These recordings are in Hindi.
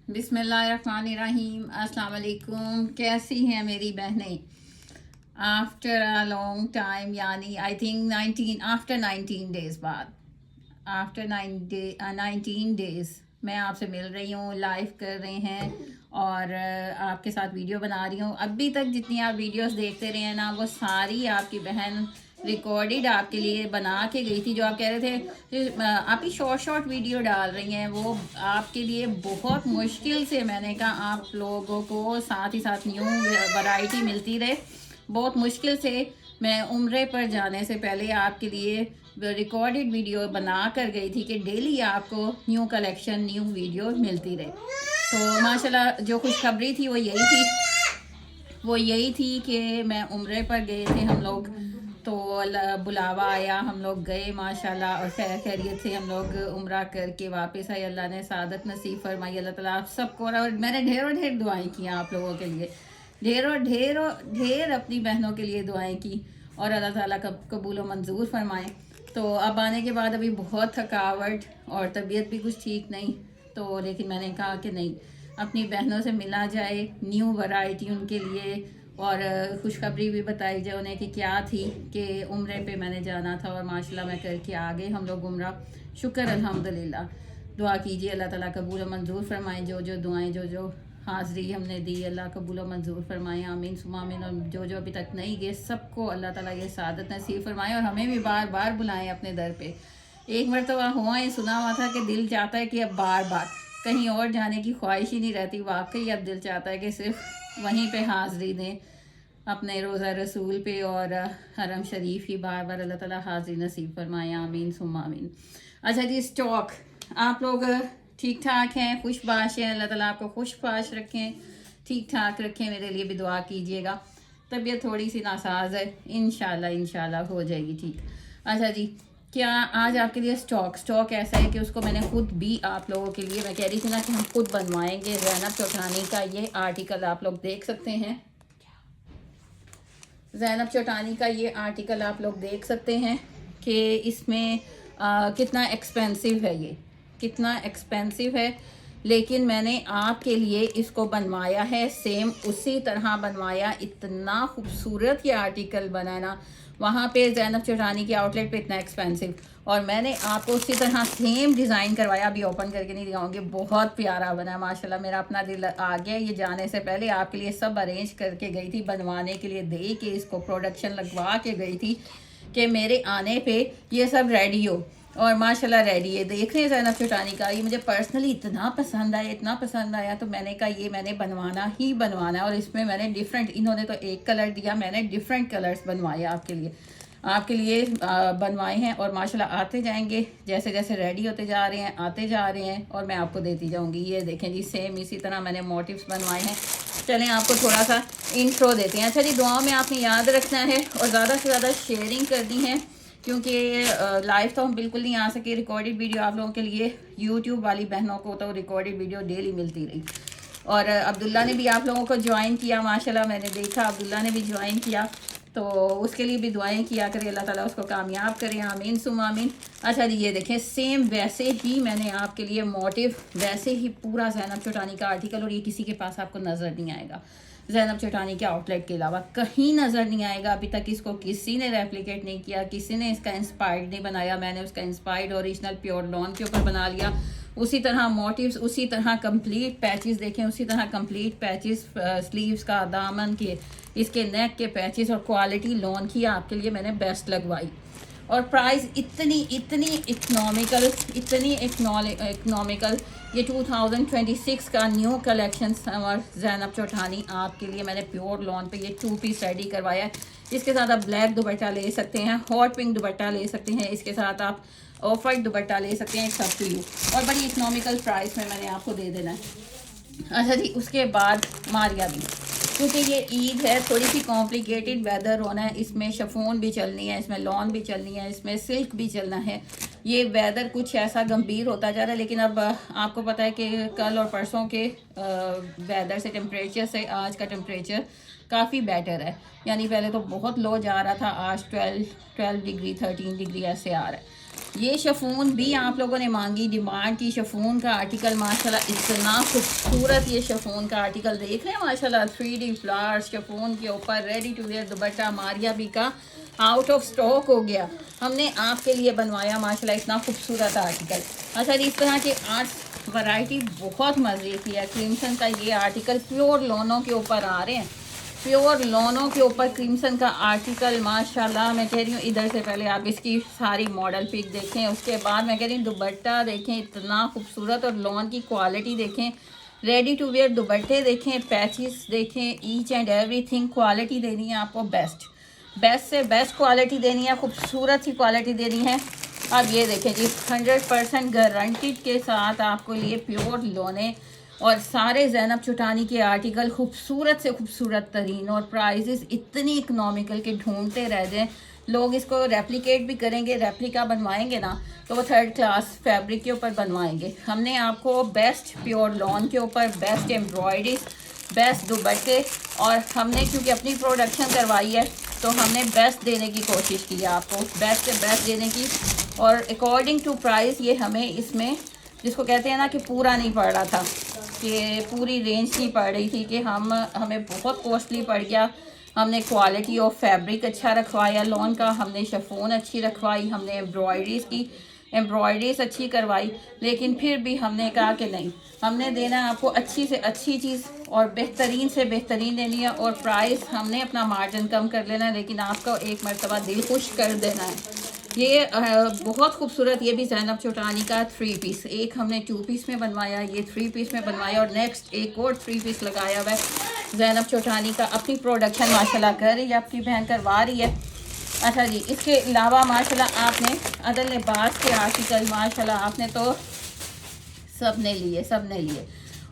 बिस्मिल्लाहिर्रहमानिर्रहीम। अस्सलाम वालेकुम। कैसी हैं मेरी बहनें? आफ्टर अ लॉन्ग टाइम, यानी आई थिंक 19 डेज़ बाद, आफ्टर 19 डेज़ मैं आपसे मिल रही हूँ, लाइव कर रहे हैं और आपके साथ वीडियो बना रही हूँ। अभी तक जितनी आप वीडियोस देखते रहे हैं ना, वो सारी आपकी बहन रिकॉर्डेड आपके लिए बना के गई थी। जो आप कह रहे थे आप ही शॉर्ट वीडियो डाल रही हैं, वो आपके लिए बहुत मुश्किल से मैंने कहा आप लोगों को साथ ही साथ न्यू वैरायटी मिलती रहे। बहुत मुश्किल से मैं उम्रे पर जाने से पहले आपके लिए रिकॉर्डेड वीडियो बना कर गई थी कि डेली आपको न्यू कलेक्शन, न्यू वीडियो मिलती रहे। तो माशाल्लाह जो खुशखबरी थी वो यही थी कि मैं उम्रे पर गए थे हम लोग, तो बुलावा आया, हम लोग गए माशाल्लाह और खैरियत से हम लोग उम्रा करके वापस आए। अल्लाह ने सादत नसीब फरमाई। अल्लाह ताला आप सबको, और मैंने ढेर दुआएं की आप लोगों के लिए, ढेर अपनी बहनों के लिए दुआएं की और अल्लाह ताला कबूल व मंजूर फरमाए। तो अब आने के बाद अभी बहुत थकावट और तबीयत भी कुछ ठीक नहीं, तो लेकिन मैंने कहा कि नहीं, अपनी बहनों से मिला जाए, न्यू वैरायटी उनके लिए और खुशखबरी भी बताई जाए उन्हें कि क्या थी कि उम्रे पे मैंने जाना था और माशाल्लाह मैं करके आ गए हम लोग उम्रा। शुक्र अल्हम्दुलिल्लाह। दुआ कीजिए अल्लाह ताला कबूल व मंजूर फरमाए। जो दुआएं जो हाज़री हमने दी, अल्लाह कबूल व मंजूर फरमाए, आमीन सुमा आमीन। और जो अभी तक नहीं गए, सबको अल्लाह ताला ये सादत नसीब फरमाए और हमें भी बार बार बुलाएं अपने दर पे। एक मरतबा हुआ ही सुना हुआ था कि दिल चाहता है कि अब बार बार कहीं और जाने की ख्वाहिश ही नहीं रहती। वाकई अब दिल चाहता है कि सिर्फ वहीं पे हाज़री दें, अपने रोज़ा रसूल पे और हरम शरीफ ही बार बार अल्लाह ताला हाज़री नसीब फरमाए, आमीन सुम्मा आमीन। अच्छा जी, स्टॉक आप लोग ठीक ठाक हैं, खुशबाश हैं? अल्लाह ताला आपको खुशबाश रखें, ठीक ठाक रखें। मेरे लिए भी दुआ कीजिएगा। तबीयत थोड़ी सी नासाज है, इंशाल्लाह हो जाएगी ठीक। अच्छा जी, क्या आज आपके लिए स्टॉक ऐसा है कि उसको मैंने खुद भी आप लोगों के लिए, मैं कह रही थी ना कि हम खुद बनवाएंगे। ज़ैनब चौटानी का ये आर्टिकल आप लोग देख सकते हैं, ज़ैनब चौटानी का ये आर्टिकल आप लोग देख सकते हैं कि इसमें कितना एक्सपेंसिव है, ये कितना एक्सपेंसिव है, लेकिन मैंने आपके लिए इसको बनवाया है, सेम उसी तरह बनवाया। इतना खूबसूरत ये आर्टिकल बना है ना, वहाँ पे ज़ैनब चौटानी के आउटलेट पे इतना एक्सपेंसिव, और मैंने आपको उसी तरह सेम डिज़ाइन करवाया। अभी ओपन करके नहीं दिखाऊंगी, बहुत प्यारा बना है माशाल्लाह। मेरा अपना दिल आ गया। ये जाने से पहले आपके लिए सब अरेंज करके गई थी, बनवाने के लिए दे के इसको प्रोडक्शन लगवा के गई थी कि मेरे आने पे ये सब रेडी हो, और माशाल्लाह रेडी है। देख रहे हैं ज़ैनब चौटानी का, ये मुझे पर्सनली इतना पसंद आया तो मैंने कहा ये मैंने बनवाना ही बनवाना है। और इसमें मैंने डिफरेंट, इन्होंने तो एक कलर दिया, मैंने डिफरेंट कलर्स बनवाए आपके लिए बनवाए हैं, और माशाल्लाह आते जाएंगे, जैसे जैसे रेडी होते जा रहे हैं आते जा रहे हैं और मैं आपको देती जाऊंगी। ये देखें जी, सेम इसी तरह मैंने मोटिव्स बनवाए हैं। चलें आपको थोड़ा सा इंट्रो देते हैं। अच्छा जी, दुआ में आपने याद रखना है और ज़्यादा से ज़्यादा शेयरिंग करनी है, क्योंकि लाइव तो हम बिल्कुल नहीं आ सके। रिकॉर्डेड वीडियो आप लोगों के लिए, यूट्यूब वाली बहनों को तो रिकॉर्डेड वीडियो डेली मिलती रही। और अब्दुल्ला ने भी आप लोगों को ज्वाइन किया माशाल्लाह, मैंने देखा अब्दुल्ला ने भी ज्वाइन किया, तो उसके लिए भी दुआएं किया करें, अल्लाह ताला उसको कामयाब करें, आमीन सुम आमीन। अच्छा जी, ये देखें सेम वैसे ही मैंने आपके लिए मोटिव, वैसे ही पूरा ज़ैनब चौटानी का आर्टिकल, और ये किसी के पास आपको नज़र नहीं आएगा, ज़ैनब चौटानी के आउटलेट के अलावा कहीं नज़र नहीं आएगा। अभी तक इसको किसी ने रेप्लिकेट नहीं किया, किसी ने इसका इंस्पायर्ड नहीं बनाया। मैंने उसका इंस्पायर्ड ओरिजिनल प्योर लॉन के ऊपर बना लिया, उसी तरह मोटिव्स, उसी तरह कंप्लीट पैचेस देखें, उसी तरह कंप्लीट पैचेस, स्लीव्स का, दामन के, इसके नेक के पैचेस, और क्वालिटी लॉन की आपके लिए मैंने बेस्ट लगवाई। और प्राइस इतनी इकोनॉमिकल, ये 2026 का न्यू कलेक्शन और ज़ैनब चौटानी आपके लिए मैंने प्योर लॉन पे ये 2 पीस रेडी करवाया है। इसके साथ आप ब्लैक दुपट्टा ले सकते हैं, हॉट पिंक दुपट्टा ले सकते हैं, इसके साथ आप ऑफ वाइट दुपट्टा ले सकते हैं, सब टू यू, और बड़ी इकोनॉमिकल प्राइस में मैंने आपको दे देना है। अच्छा जी, उसके बाद मारिया भी, क्योंकि ये ईद है, थोड़ी सी कॉम्प्लिकेटेड वेदर होना है, इसमें शफोन भी चलनी है, इसमें लॉन भी चलनी है, इसमें सिल्क भी चलना है। ये वेदर कुछ ऐसा गंभीर होता जा रहा है, लेकिन अब आपको पता है कि कल और परसों के वेदर से, टेम्परेचर से आज का टेम्परेचर काफ़ी बेटर है। यानी पहले तो बहुत लो जा रहा था, आज 12 डिग्री 13 डिग्री ऐसे आ रहा है। ये शिफॉन भी आप लोगों ने मांगी, डिमांड की शिफॉन का आर्टिकल माशाल्लाह इतना खूबसूरत। ये शिफॉन का आर्टिकल देख रहे हैं माशाल्लाह, 3D फ्लावर्स शिफॉन के ऊपर, ready to wear dupatta. Maria B का आउट ऑफ स्टॉक हो गया, हमने आपके लिए बनवाया माशाल्लाह इतना खूबसूरत आर्टिकल। अच्छा, इस तरह के 8 वैरायटी बहुत मज़े की है। क्रिम्सन का ये आर्टिकल प्योर लोनों के ऊपर आ रहे हैं, प्योर लोनों के ऊपर क्रिम्सन का आर्टिकल माशाल्लाह। मैं कह रही हूँ इधर से पहले आप इसकी सारी मॉडल पिक देखें, उसके बाद मैं कह रही हूँ दुपट्टा देखें इतना खूबसूरत, और लोन की क्वालिटी देखें, रेडी टू वेयर दुपट्टे देखें, पैचेस देखें, ईच एंड एवरीथिंग क्वालिटी देनी है आपको बेस्ट, बेस्ट से बेस्ट क्वालिटी देनी है, खूबसूरत सी क्वालिटी देनी है। अब ये देखें जी, 100% गारंटीड के साथ आपको ये प्योर लोने और सारे ज़ैनब चुटानी के आर्टिकल खूबसूरत से खूबसूरत तरीन, और प्राइजेस इतनी इकनॉमिकल के ढूंढते रह जाएं लोग। इसको रेप्लिकेट भी करेंगे, रेप्लिका बनवाएंगे ना तो वो 3rd क्लास फैब्रिक के ऊपर बनवाएंगे। हमने आपको बेस्ट प्योर लॉन के ऊपर बेस्ट एम्ब्रॉयडरीज, बेस्ट दुपट्टे, और हमने क्योंकि अपनी प्रोडक्शन करवाई है तो हमने बेस्ट देने की कोशिश की है आपको, बेस्ट से बेस्ट देने की। और अकॉर्डिंग टू प्राइस ये हमें इसमें, जिसको कहते हैं ना कि पूरा नहीं पड़ रहा था, कि पूरी रेंज नहीं पड़ रही थी, कि हमें बहुत कॉस्टली पड़ गया। हमने क्वालिटी ऑफ फैब्रिक अच्छा रखवाया लॉन का, हमने शिफॉन अच्छी रखवाई, हमने एम्ब्रॉयडरीज अच्छी करवाई, लेकिन फिर भी हमने कहा कि नहीं, हमने देना आपको अच्छी से अच्छी चीज़ और बेहतरीन से बेहतरीन देनी है, और प्राइस हमने अपना मार्जिन कम कर लेना है, लेकिन आपका एक मरतबा दिल खुश कर देना है। ये बहुत खूबसूरत, ये भी ज़ैनब चुटानी का 3 पीस, एक हमने 2 पीस में बनवाया, ये 3 पीस में बनवाया, और नेक्स्ट एक और 3 पीस लगाया हुआ है। ज़ैनब चुटानी का अपनी प्रोडक्शन माशाल्लाह कर रही है, अपनी बहन करवा रही है। अच्छा जी, इसके अलावा माशाल्लाह आपने अदल लिबास के आर्टिकल माशाल्लाह आपने तो सब ने लिए।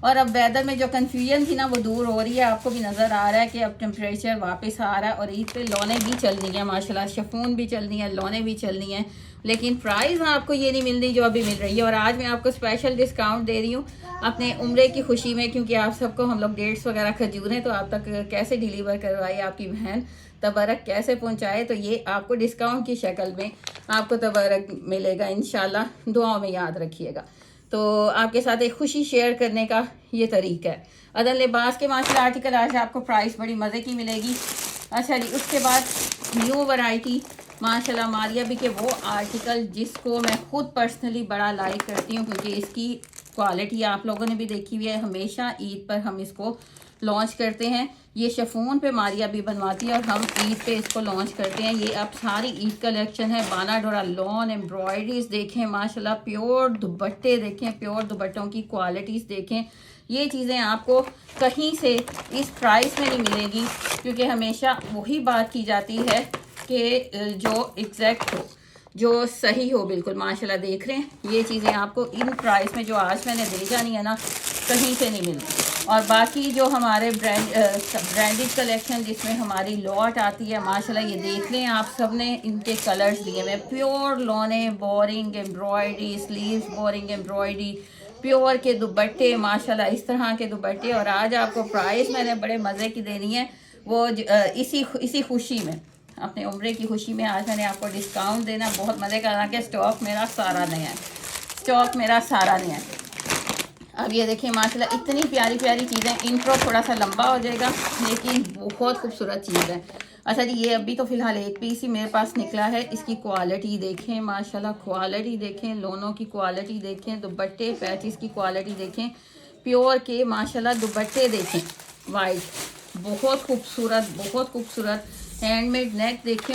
और अब वेदर में जो कन्फ्यूजन थी ना वो दूर हो रही है, आपको भी नज़र आ रहा है कि अब टेम्परेचर वापस आ रहा है, और ईद पे लोने भी चलनी है माशाल्लाह, शिफॉन भी चलनी है, लोने भी चलनी है, लेकिन प्राइस आपको ये नहीं मिल रही जो अभी मिल रही है। और आज मैं आपको स्पेशल डिस्काउंट दे रही हूँ अपने उम्रे की खुशी में, क्योंकि आप सबको हम लोग डेट्स वगैरह खजूरें तो आप तक कैसे डिलीवर करवाई आपकी बहन, तबरक कैसे पहुँचाए, तो ये आपको डिस्काउंट की शक्ल में आपको तबरक मिलेगा इंशाल्लाह, दुआओं में याद रखिएगा। तो आपके साथ एक खुशी शेयर करने का ये तरीका है। अदल लिबास के माशाल्लाह आर्टिकल आज आपको प्राइस बड़ी मज़े की मिलेगी। अच्छा जी, उसके बाद न्यू वैरायटी माशाल्लाह मारिया भी के वो आर्टिकल जिसको मैं खुद पर्सनली बड़ा लाइक करती हूँ, क्योंकि इसकी क्वालिटी आप लोगों ने भी देखी हुई है। हमेशा ईद पर हम इसको लॉन्च करते हैं, ये शिफॉन पे मारिया भी बनवाती है और हम ईद पे इसको लॉन्च करते हैं। ये अब सारी ईद कलेक्शन है, बाना डोरा लॉन, एम्ब्रॉयडरीज देखें माशाल्लाह, प्योर दुपट्टे देखें, प्योर दुपट्टों की क्वालिटीज़ देखें। ये चीज़ें आपको कहीं से इस प्राइस में नहीं मिलेगी, क्योंकि हमेशा वही बात की जाती है कि जो एग्जैक्ट हो, जो सही हो बिल्कुल। माशाल्लाह देख रहे हैं ये चीज़ें आपको इन प्राइस में जो आज मैंने भेजा नहीं है ना, कहीं से नहीं मिलती। और बाकी जो हमारे ब्रांडेड कलेक्शन जिसमें हमारी लॉट आती है माशाल्लाह, ये देख लें आप सब ने इनके कलर्स दिए हुए, प्योर लोने, boring embroidery, sleeves boring embroidery, pure के दुपट्टे माशाल्लाह, इस तरह के दुपट्टे। और आज आपको प्राइस मैंने बड़े मज़े की देनी है, वो इसी खुशी में, अपने उम्रे की खुशी में आज मैंने आपको डिस्काउंट देना बहुत मज़े का। कि स्टॉक मेरा सारा नया है, अब ये देखिए माशाल्लाह इतनी प्यारी प्यारी चीज़ें। इंट्रो थोड़ा सा लंबा हो जाएगा, लेकिन बहुत खूबसूरत चीज़ है। अच्छा जी, ये अभी तो फ़िलहाल एक पीस ही मेरे पास निकला है। इसकी क्वालिटी देखें माशाल्लाह, क्वालिटी देखें, लोनों की क्वालिटी देखें, दुपट्टे पैचेस की क्वालिटी देखें, प्योर के माशाल्लाह दुपट्टे देखें, वाइट, बहुत खूबसूरत हैंडमेड नेक देखें।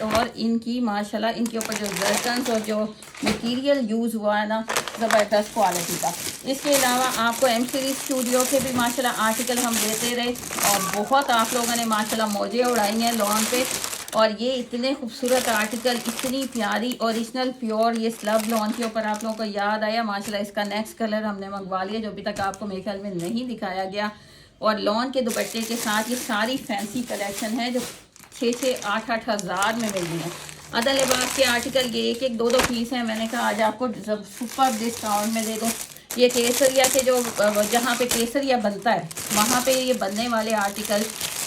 और इनकी माशाल्लाह इनके ऊपर जो जर्कन्स और जो मटेरियल यूज़ हुआ है ना, ज़बरदस्त क्वालिटी का। इसके अलावा आपको एम सीरीज स्टूडियो के भी माशाल्लाह आर्टिकल हम देते रहे, और बहुत आप लोगों ने माशाल्लाह मौजें उड़ाई हैं लॉन पे। और ये इतने खूबसूरत आर्टिकल, इतनी प्यारी ओरिजिनल प्योर ये स्लब लॉन के ऊपर आप लोगों को याद आया माशाल्लाह, इसका नेक्स्ट कलर हमने मंगवा लिया जो अभी तक आपको मेरे ख्याल में नहीं दिखाया गया। और लॉन के दुपट्टे के साथ ये सारी फैंसी कलेक्शन है जो 6-8 हज़ार में मिल रही है। अदल लिबास के आर्टिकल ये एक 2 पीस हैं, मैंने कहा आज आपको सुपर डिस्काउंट में दे दूँ। ये केसरिया के जो जहाँ पे केसरिया बनता है वहाँ पे ये बनने वाले आर्टिकल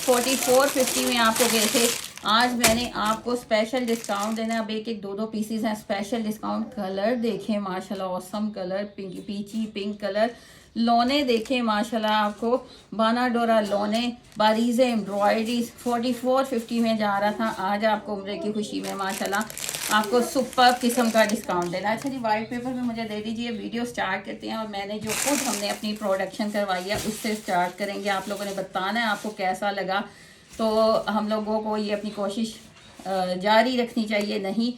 4450 में आपको गए थे, आज मैंने आपको स्पेशल डिस्काउंट देना है। अब एक एक दो दो पीसीज हैं स्पेशल डिस्काउंट। कलर देखें माशाल्लाह, awesome colour, pink peachy pink colour. लोने देखें माशाल्लाह, आपको बानाडोरा लोने, बारीज़ एम्ब्रॉयडरीज 4450 में जा रहा था, आज आपको उम्र की खुशी में माशाल्लाह आपको सुपर किस्म का डिस्काउंट देना। अच्छा जी, वाइट पेपर में मुझे दे दीजिए। वीडियो स्टार्ट करते हैं और मैंने जो खुद हमने अपनी प्रोडक्शन करवाई है उससे स्टार्ट करेंगे। आप लोगों ने बताना है आपको कैसा लगा, तो हम लोगों को ये अपनी कोशिश जारी रखनी चाहिए, नहीं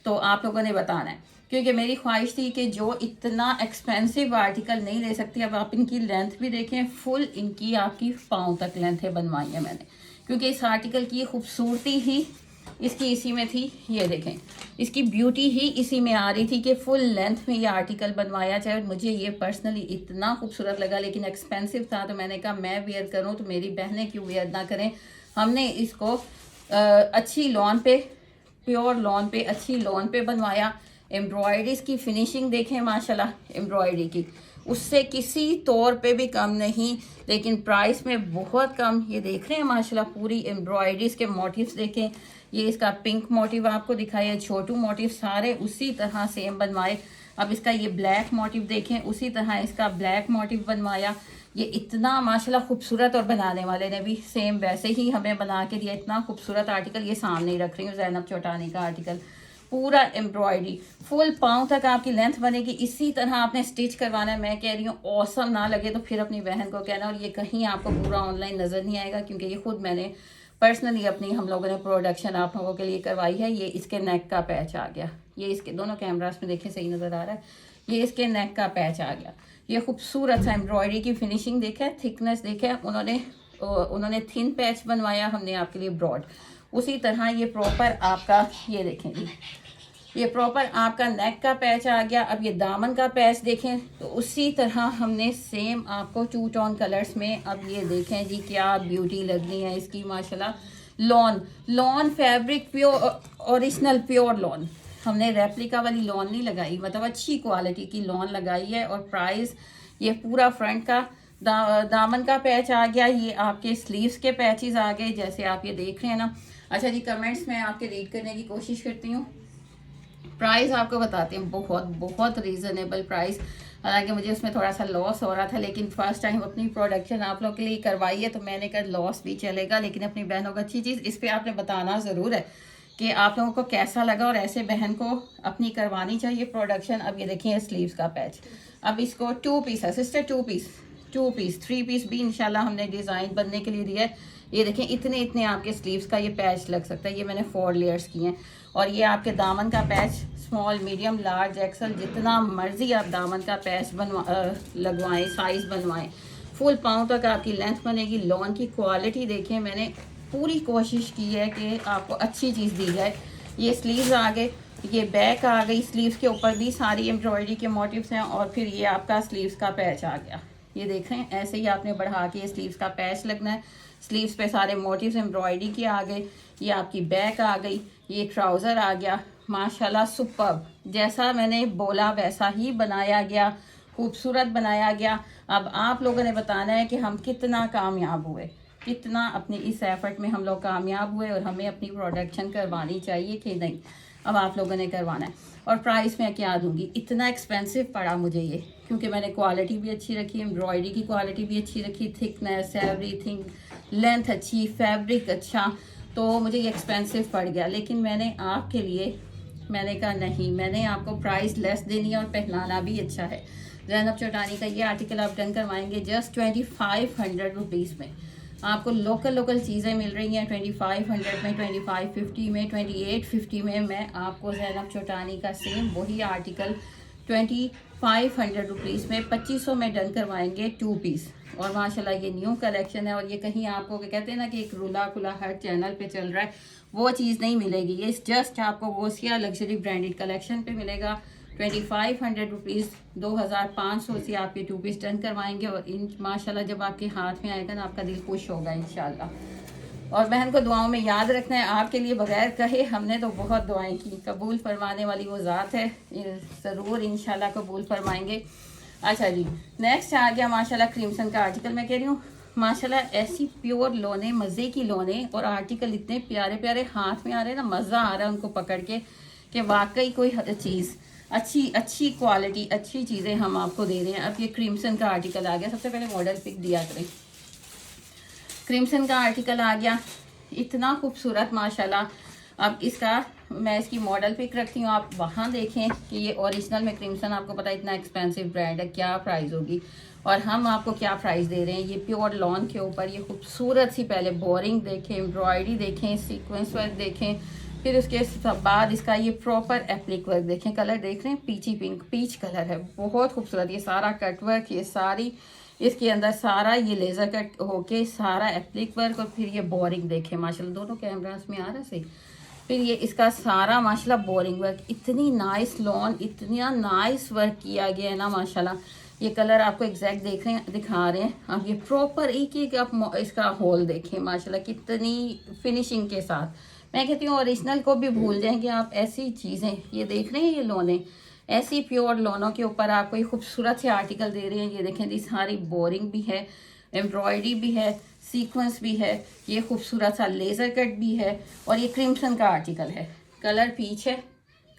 तो आप लोगों ने बताना है, क्योंकि मेरी ख्वाहिश थी कि जो इतना एक्सपेंसिव आर्टिकल नहीं ले सकती। अब आप इनकी लेंथ भी देखें, फुल इनकी आपकी पाँव तक लेंथें बनवाई है मैंने, क्योंकि इस आर्टिकल की खूबसूरती ही इसकी इसी में थी। ये देखें, इसकी ब्यूटी ही इसी में आ रही थी कि फुल लेंथ में ये आर्टिकल बनवाया जाए। मुझे ये पर्सनली इतना खूबसूरत लगा, लेकिन एक्सपेंसिव था, तो मैंने कहा मैं वेयर करूं तो मेरी बहनें क्यों वेयर ना करें। हमने इसको अच्छी लॉन पे, प्योर लॉन पे, अच्छी लॉन पे बनवाया। एम्ब्रॉयडरीज की फिनिशिंग देखें माशाल्लाह, एम्ब्रॉयडरी की उससे किसी तौर पे भी कम नहीं, लेकिन प्राइस में बहुत कम। ये देख रहे हैं माशाल्लाह, पूरी एम्ब्रॉयडरीज के मोटिव्स देखें। ये इसका पिंक मोटिव आपको दिखाया, छोटू मोटिव सारे उसी तरह सेम बनवाए। अब इसका ये ब्लैक मोटिव देखें, उसी तरह इसका ब्लैक मोटिव बनवाया। ये इतना माशाल्लाह खूबसूरत, और बनाने वाले ने भी सेम वैसे ही हमें बना के दिया। इतना खूबसूरत आर्टिकल, ये सामने ही रख रही हूँ, ज़ैनब चौटानी का आर्टिकल, पूरा एम्ब्रॉयडरी फुल पाँव तक आपकी लेंथ बनेगी। इसी तरह आपने स्टिच करवाना है। मैं कह रही हूँ ऑसम ना लगे तो फिर अपनी बहन को कहना। और ये कहीं आपको पूरा ऑनलाइन नज़र नहीं आएगा, क्योंकि ये खुद मैंने पर्सनली अपनी हम लोगों ने प्रोडक्शन आप लोगों के लिए करवाई है। ये इसके नेक का पैच आ गया, ये इसके दोनों कैमरास में देखें सही नज़र आ रहा है, ये इसके नेक का पैच आ गया। ये खूबसूरत सा एम्ब्रॉयडरी की फिनिशिंग देखें, थिकनेस देखें। उन्होंने थिन पैच बनवाया, हमने आपके लिए ब्रॉड। उसी तरह ये प्रॉपर आपका, ये देखें जी, ये प्रॉपर आपका नेक का पैच आ गया। अब ये दामन का पैच देखें, तो उसी तरह हमने सेम आपको 2 टोन कलर्स में। अब ये देखें जी, क्या ब्यूटी लगनी है इसकी माशाल्लाह। Lawn fabric pure, original pure lawn, हमने रेप्लिका वाली लॉन नहीं लगाई, मतलब अच्छी क्वालिटी की लॉन लगाई है। और प्राइस, ये पूरा फ्रंट का दामन का पैच आ गया। ये आपके स्लीव्स के पैचेस आ गए, जैसे आप ये देख रहे हैं ना। अच्छा जी, कमेंट्स में आपके रीड करने की कोशिश करती हूँ। प्राइस आपको बताते हैं, बहुत बहुत रीज़नेबल प्राइस। हालांकि मुझे उसमें थोड़ा सा लॉस हो रहा था, लेकिन फर्स्ट टाइम अपनी प्रोडक्शन आप लोग के लिए करवाई है, तो मैंने कहा लॉस भी चलेगा, लेकिन अपनी बहनों को अच्छी चीज़। इस पर आपने बताना ज़रूर है कि आप लोगों को कैसा लगा, और ऐसे बहन को अपनी करवानी चाहिए प्रोडक्शन। अब ये देखिए स्लीव्स का पैच, अब इसको 2 पीस है सिस्टर, 2 पीस 3 पीस भी इंशाल्लाह हमने डिज़ाइन बनने के लिए दिया है। ये देखें, इतने इतने आपके स्लीव्स का ये पैच लग सकता है। ये मैंने 4 लेयर्स किए हैं। और ये आपके दामन का patch, small medium large axle, जितना मर्जी आप दामन का पैच लगवाएं, साइज़ बनवाएं। फुल पाँव तक आपकी लेंथ बनेगी। लॉन की क्वालिटी देखें, मैंने पूरी कोशिश की है कि आपको अच्छी चीज़ दी जाए। ये स्लीव्स आ गए, ये बैक आ गई, स्लीव्स के ऊपर भी सारी एम्ब्रॉयडरी के मोटिव्स हैं। और फिर ये आपका स्लीव्स का पैच आ गया। ये देख रहे हैं, ऐसे ही आपने बढ़ा के स्लीव्स का पैच लगना है। स्लीव्स पे सारे मोटिव्स एम्ब्रॉयडरी के आ गए। ये आपकी बैक आ गई, ये ट्राउज़र आ गया। माशाल्लाह सुपर्ब, जैसा मैंने बोला वैसा ही बनाया गया, खूबसूरत बनाया गया। अब आप लोगों ने बताना है कि हम कितना कामयाब हुए, कितना अपनी इस एफर्ट में हम लोग कामयाब हुए, और हमें अपनी प्रोडक्शन करवानी चाहिए कि नहीं। अब आप लोगों ने करवाना है। और प्राइस मैं क्या दूंगी, इतना एक्सपेंसिव पड़ा मुझे ये, क्योंकि मैंने क्वालिटी भी अच्छी रखी, एम्ब्रॉयडरी की क्वालिटी भी अच्छी रखी, थिकनेस, एवरीथिंग, लेंथ अच्छी, फैब्रिक अच्छा, तो मुझे ये एक्सपेंसिव पड़ गया। लेकिन मैंने आपके लिए, मैंने कहा नहीं, मैंने आपको प्राइस लेस देनी है और पहनाना भी अच्छा है। ज़ैनब चौटानी का ये आर्टिकल आप डन करवाएंगे जस्ट 2500 रुपीज़ में। आपको लोकल चीज़ें मिल रही हैं 2500 में, 2550 में, 2850 में। मैं आपको ज़ैनब चौटानी का सेम वही आर्टिकल 2500 रुपीज़ में 2500 में डन करवाएंगे 2 पीस। और माशाल्लाह ये न्यू कलेक्शन है, और ये कहीं आपको कहते हैं ना कि एक रुला खुला हर चैनल पे चल रहा है, वो चीज़ नहीं मिलेगी। ये जस्ट आपको वोसिया लग्जरी ब्रांडेड कलेक्शन पे मिलेगा। 2500 रुपीज़, 2500 से आपके 2 पीस डन करवाएंगे। और इन माशाल्लाह जब आपके हाथ में आएगा ना, आपका दिल खुश होगा इंशाल्लाह। और बहन को दुआओं में याद रखना है, आपके लिए बगैर कहे हमने तो बहुत दुआएं की, कबूल फरमाने वाली वो ज़ात है, ज़रूर इंशाल्लाह कबूल फरमाएंगे। अच्छा जी, नेक्स्ट आ गया माशाल्लाह क्रिम्सन का आर्टिकल। मैं कह रही हूँ माशाल्लाह ऐसी प्योर लोने, मज़े की लोने, और आर्टिकल इतने प्यारे प्यारे हाथ में आ रहे हैं ना, मज़ा आ रहा है उनको पकड़ के कि वाकई कोई चीज़ अच्छी क्वालिटी, अच्छी चीज़ें हम आपको दे रहे हैं। अब ये क्रिम्सन का आर्टिकल आ गया, सबसे पहले मॉडल पिक दिया करें। क्रिम्सन का आर्टिकल आ गया, इतना खूबसूरत माशाल्लाह। अब इसका मैं इसकी मॉडल पिक रखती हूँ, आप वहाँ देखें कि ये ओरिजिनल में क्रिम्सन, आपको पता है इतना एक्सपेंसिव ब्रांड है, क्या प्राइस होगी और हम आपको क्या प्राइस दे रहे हैं। ये प्योर लॉन के ऊपर ये खूबसूरत सी, पहले बोरिंग देखें, एम्ब्रॉयडरी देखें, सीक्वेंस वर्क देखें, फिर उसके बाद इसका ये प्रॉपर एप्लिक वर्क देखें। कलर देख रहे हैं, पीची पिंक पीच कलर है, बहुत खूबसूरत। ये सारा कट वर्क, ये सारी इसके अंदर सारा ये लेज़र कट होके सारा एप्लिक वर्क, और फिर ये बोरिंग देखें माशाल्लाह, दोनों कैमरास में आ रहा है सही। फिर ये इसका सारा माशाल्लाह बोरिंग वर्क, इतनी नाइस लॉन, इतना नाइस वर्क किया गया है ना माशाल्लाह। ये कलर आपको एग्जैक्ट देख रहे हैं, दिखा रहे हैं आप, ये प्रॉपर एक एक आप इसका होल देखें माशाल्लाह, कितनी फिनिशिंग के साथ। मैं कहती हूँ ओरिजिनल को भी भूल जाएंगे आप, ऐसी चीज़ें ये देख रहे हैं, ये लोने ऐसी प्योर लोनों के ऊपर आपको ये खूबसूरत से आर्टिकल दे रहे हैं। ये देखें जी, सारी बोरिंग भी है, एम्ब्रॉयडरी भी है, सीक्वेंस भी है, ये खूबसूरत सा लेज़र कट भी है, और ये क्रिम्सन का आर्टिकल है। कलर पीच है,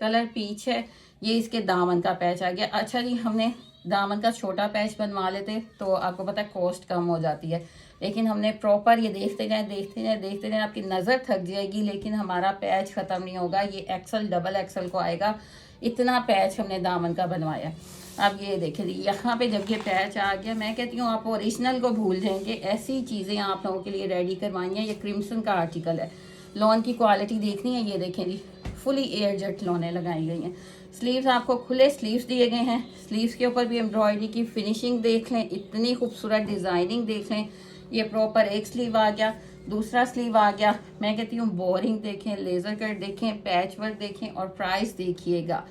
कलर पीच है। ये इसके दामन का पैच आ गया। अच्छा जी, हमने दामन का छोटा पैच बनवा लेते तो आपको पता है कॉस्ट कम हो जाती है, लेकिन हमने प्रॉपर ये देखते जाएं देखते जाएं देखते जाएं, आपकी नज़र थक जाएगी लेकिन हमारा पैच ख़त्म नहीं होगा। ये एक्सल डबल एक्सल को आएगा, इतना पैच हमने दामन का बनवाया। अब ये देखें यहाँ पे जब ये पैच आ गया, मैं कहती हूँ आप ओरिजिनल को भूल जाएंगे, ऐसी चीज़ें आप लोगों के लिए रेडी करवाई हैं। ये क्रिम्सन का आर्टिकल है, लॉन की क्वालिटी देखनी है। ये देखें जी, फुली एयर जेट लॉनें लगाई गई हैं। स्लीव्स आपको खुले स्लीव्स दिए गए हैं, स्लीव्स के ऊपर भी एम्ब्रॉयडरी की फिनिशिंग देख लें, इतनी खूबसूरत डिज़ाइनिंग देख लें। ये प्रॉपर एक स्लीव आ गया, दूसरा स्लीव आ गया। मैं कहती हूँ बोरिंग देखें, लेज़र कट देखें, पैच वर्क देखें, और प्राइस देखिएगा।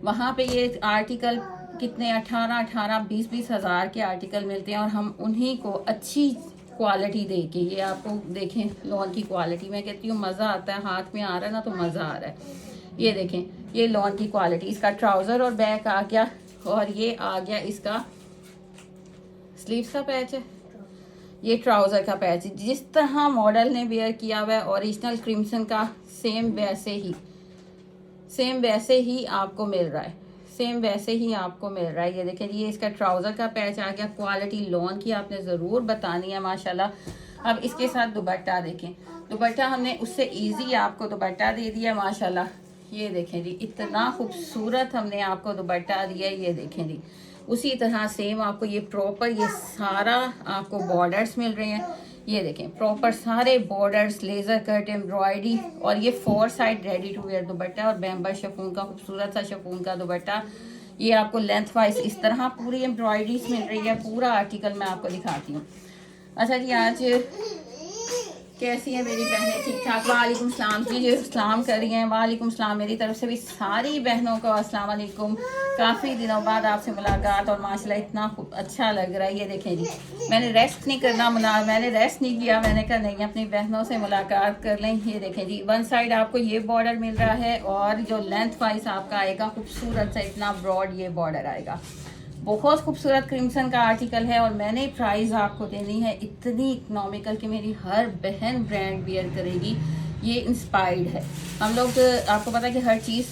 वहाँ पे ये आर्टिकल कितने 18-20 हज़ार के आर्टिकल मिलते हैं, और हम उन्हीं को अच्छी क्वालिटी दे के, ये आपको देखें लॉन की क्वालिटी, मैं कहती हूँ मज़ा आता है, हाथ में आ रहा है ना तो मज़ा आ रहा है। ये देखें, ये लॉन की क्वालिटी, इसका ट्राउज़र और बैक आ गया, और ये आ गया इसका स्लीव्स का पैच है, ये ट्राउज़र का पैच। जिस तरह मॉडल ने वेयर किया हुआ है ओरिजिनल क्रिम्सन का, सेम वैसे ही आपको मिल रहा है, सेम वैसे ही आपको मिल रहा है। ये देखें, ये इसका ट्राउज़र का पैच आ गया। क्वालिटी लॉन की आपने ज़रूर बतानी है माशाल्लाह। अब इसके साथ दुपट्टा देखें, दुपट्टा हमने उससे इजी आपको दुपट्टा दे दिया माशाल्लाह। ये देखें जी, इतना खूबसूरत हमने आपको दुपट्टा दिया। ये देखें जी, उसी तरह सेम आपको ये प्रॉपर, ये सारा आपको बॉर्डर्स मिल रहे हैं। ये देखें प्रॉपर सारे बॉर्डर्स, लेज़र कट, एम्ब्रॉयडरी, और ये 4 side ready to wear dupatta, और बैम्बर शिफॉन का खूबसूरत सा शिफॉन का दुपट्टा। ये आपको लेंथ वाइज इस तरह पूरी एम्ब्रॉयडरीज मिल रही है। पूरा आर्टिकल मैं आपको दिखाती हूँ। अच्छा जी, आज कैसी है मेरी बहनें? ठीक ठाक? वालेकुम सलाम जी, जो सलाम कर रही हैं, वालेकुम सलाम। मेरी तरफ से भी सारी बहनों को अस्सलाम वालेकुम। काफ़ी दिनों बाद आपसे मुलाकात, और माशाल्लाह इतना अच्छा लग रहा है। ये देखें जी, मैंने रेस्ट नहीं किया, मैंने कहा नहीं, अपनी बहनों से मुलाकात कर लें। ये देखें जी, वन साइड आपको ये बॉर्डर मिल रहा है, और जो लेंथ वाइज आपका आएगा खूबसूरत सा इतना ब्रॉड ये बॉर्डर आएगा। बहुत खूबसूरत क्रिम्सन का आर्टिकल है, और मैंने प्राइस आपको देनी है इतनी इकोनॉमिकल कि मेरी हर बहन ब्रांड वियर करेगी। ये इंस्पायर्ड है, हम लोग आपको पता है कि हर चीज़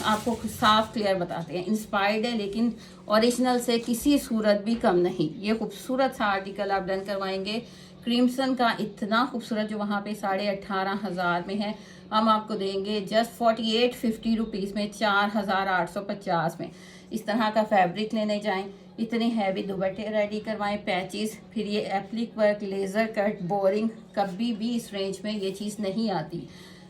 आपको साफ क्लियर बताते हैं। इंस्पायर्ड है, लेकिन ओरिजिनल से किसी सूरत भी कम नहीं। ये खूबसूरत सा आर्टिकल आप डन करवाएंगे क्रिम्सन का, इतना खूबसूरत, जो वहाँ पे 18,500 में है, हम आपको देंगे जस्ट 4850 रुपीज़ में, 4,850 में। इस तरह का फैब्रिक लेने जाएं, इतने हैवी दुपट्टे रेडी करवाएं, पैचेस, फिर ये applique work, laser cut, boring, कभी भी इस रेंज में ये चीज़ नहीं आती।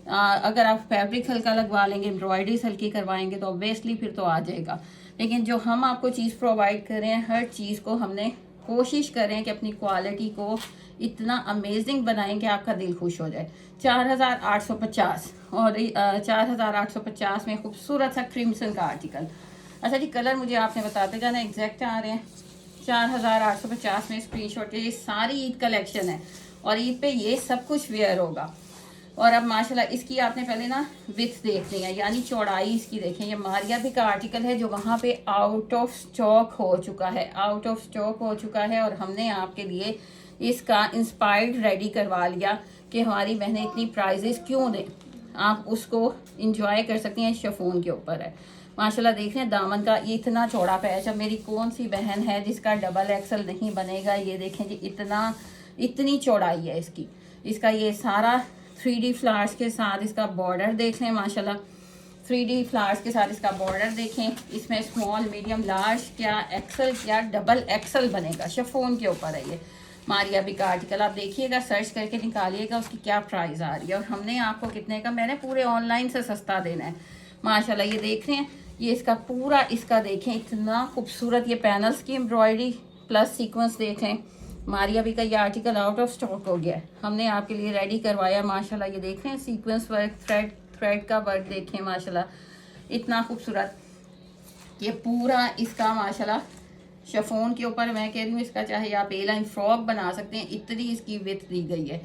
अगर आप फैब्रिक हल्का लगवा लेंगे, एम्ब्रॉयडरीज हल्की करवाएंगे तो ऑब्वियसली फिर तो आ जाएगा। लेकिन जो हम आपको चीज़ प्रोवाइड कर रहे हैं, हर चीज़ को हमने कोशिश करें कि अपनी क्वालिटी को इतना अमेजिंग बनाएं कि आपका दिल खुश हो जाए। 4,850, और 4,850 में खूबसूरत सा क्रिम्सन का आर्टिकल। अच्छा जी, कलर मुझे आपने बताते जाना, एग्जैक्ट आ रहे हैं। 4,850 में स्क्रीनशॉट, ये सारी ईद कलेक्शन है, और ईद पे ये सब कुछ वेयर होगा। और अब माशाल्लाह इसकी आपने पहले ना विड्थ देखनी है, यानी चौड़ाई इसकी देखें। ये मारिया भी का आर्टिकल है, जो वहाँ पे आउट ऑफ स्टॉक हो चुका है, और हमने आपके लिए इसका इंस्पायर्ड रेडी करवा लिया कि हमारी बहनें इतनी प्राइजेस क्यों दें, आप उसको इंजॉय कर सकती हैं। शिफॉन के ऊपर है माशाल्लाह। देख रहे हैं दामन का ये इतना चौड़ा पैच। अब मेरी कौन सी बहन है जिसका डबल एक्सल नहीं बनेगा। ये देखें जी इतनी चौड़ाई है इसकी। इसका ये सारा 3D फ्लावर्स के साथ इसका बॉर्डर देख लें माशाल्लाह। 3D फ्लावर्स के साथ इसका बॉर्डर देखें। इसमें स्मॉल मीडियम लार्ज क्या एक्सल क्या डबल एक्सल बनेगा। शिफॉन के ऊपर है ये मारिया बी का आर्टिकल। आप देखिएगा, सर्च करके निकालिएगा उसकी क्या प्राइस आ रही है। और हमने आपको कितने का, मैंने पूरे ऑनलाइन से सस्ता देना है माशाल्लाह। ये देख रहे हैं, ये इसका पूरा इसका देखें इतना खूबसूरत ये पैनल्स की एम्ब्रॉयडरी प्लस सीक्वेंस देख लें। मारिया बी का ये आर्टिकल आउट ऑफ स्टॉक हो गया है, हमने आपके लिए रेडी करवाया माशाल्लाह। ये देख रहे हैं सीक्वेंस वर्क, थ्रेड का वर्क देखें माशाल्लाह इतना खूबसूरत। ये पूरा इसका माशाल्लाह शिफॉन के ऊपर, मैं कह रही हूँ इसका चाहे आप ए लाइन फ्रॉक बना सकते हैं, इतनी इसकी विड्थ दी गई है।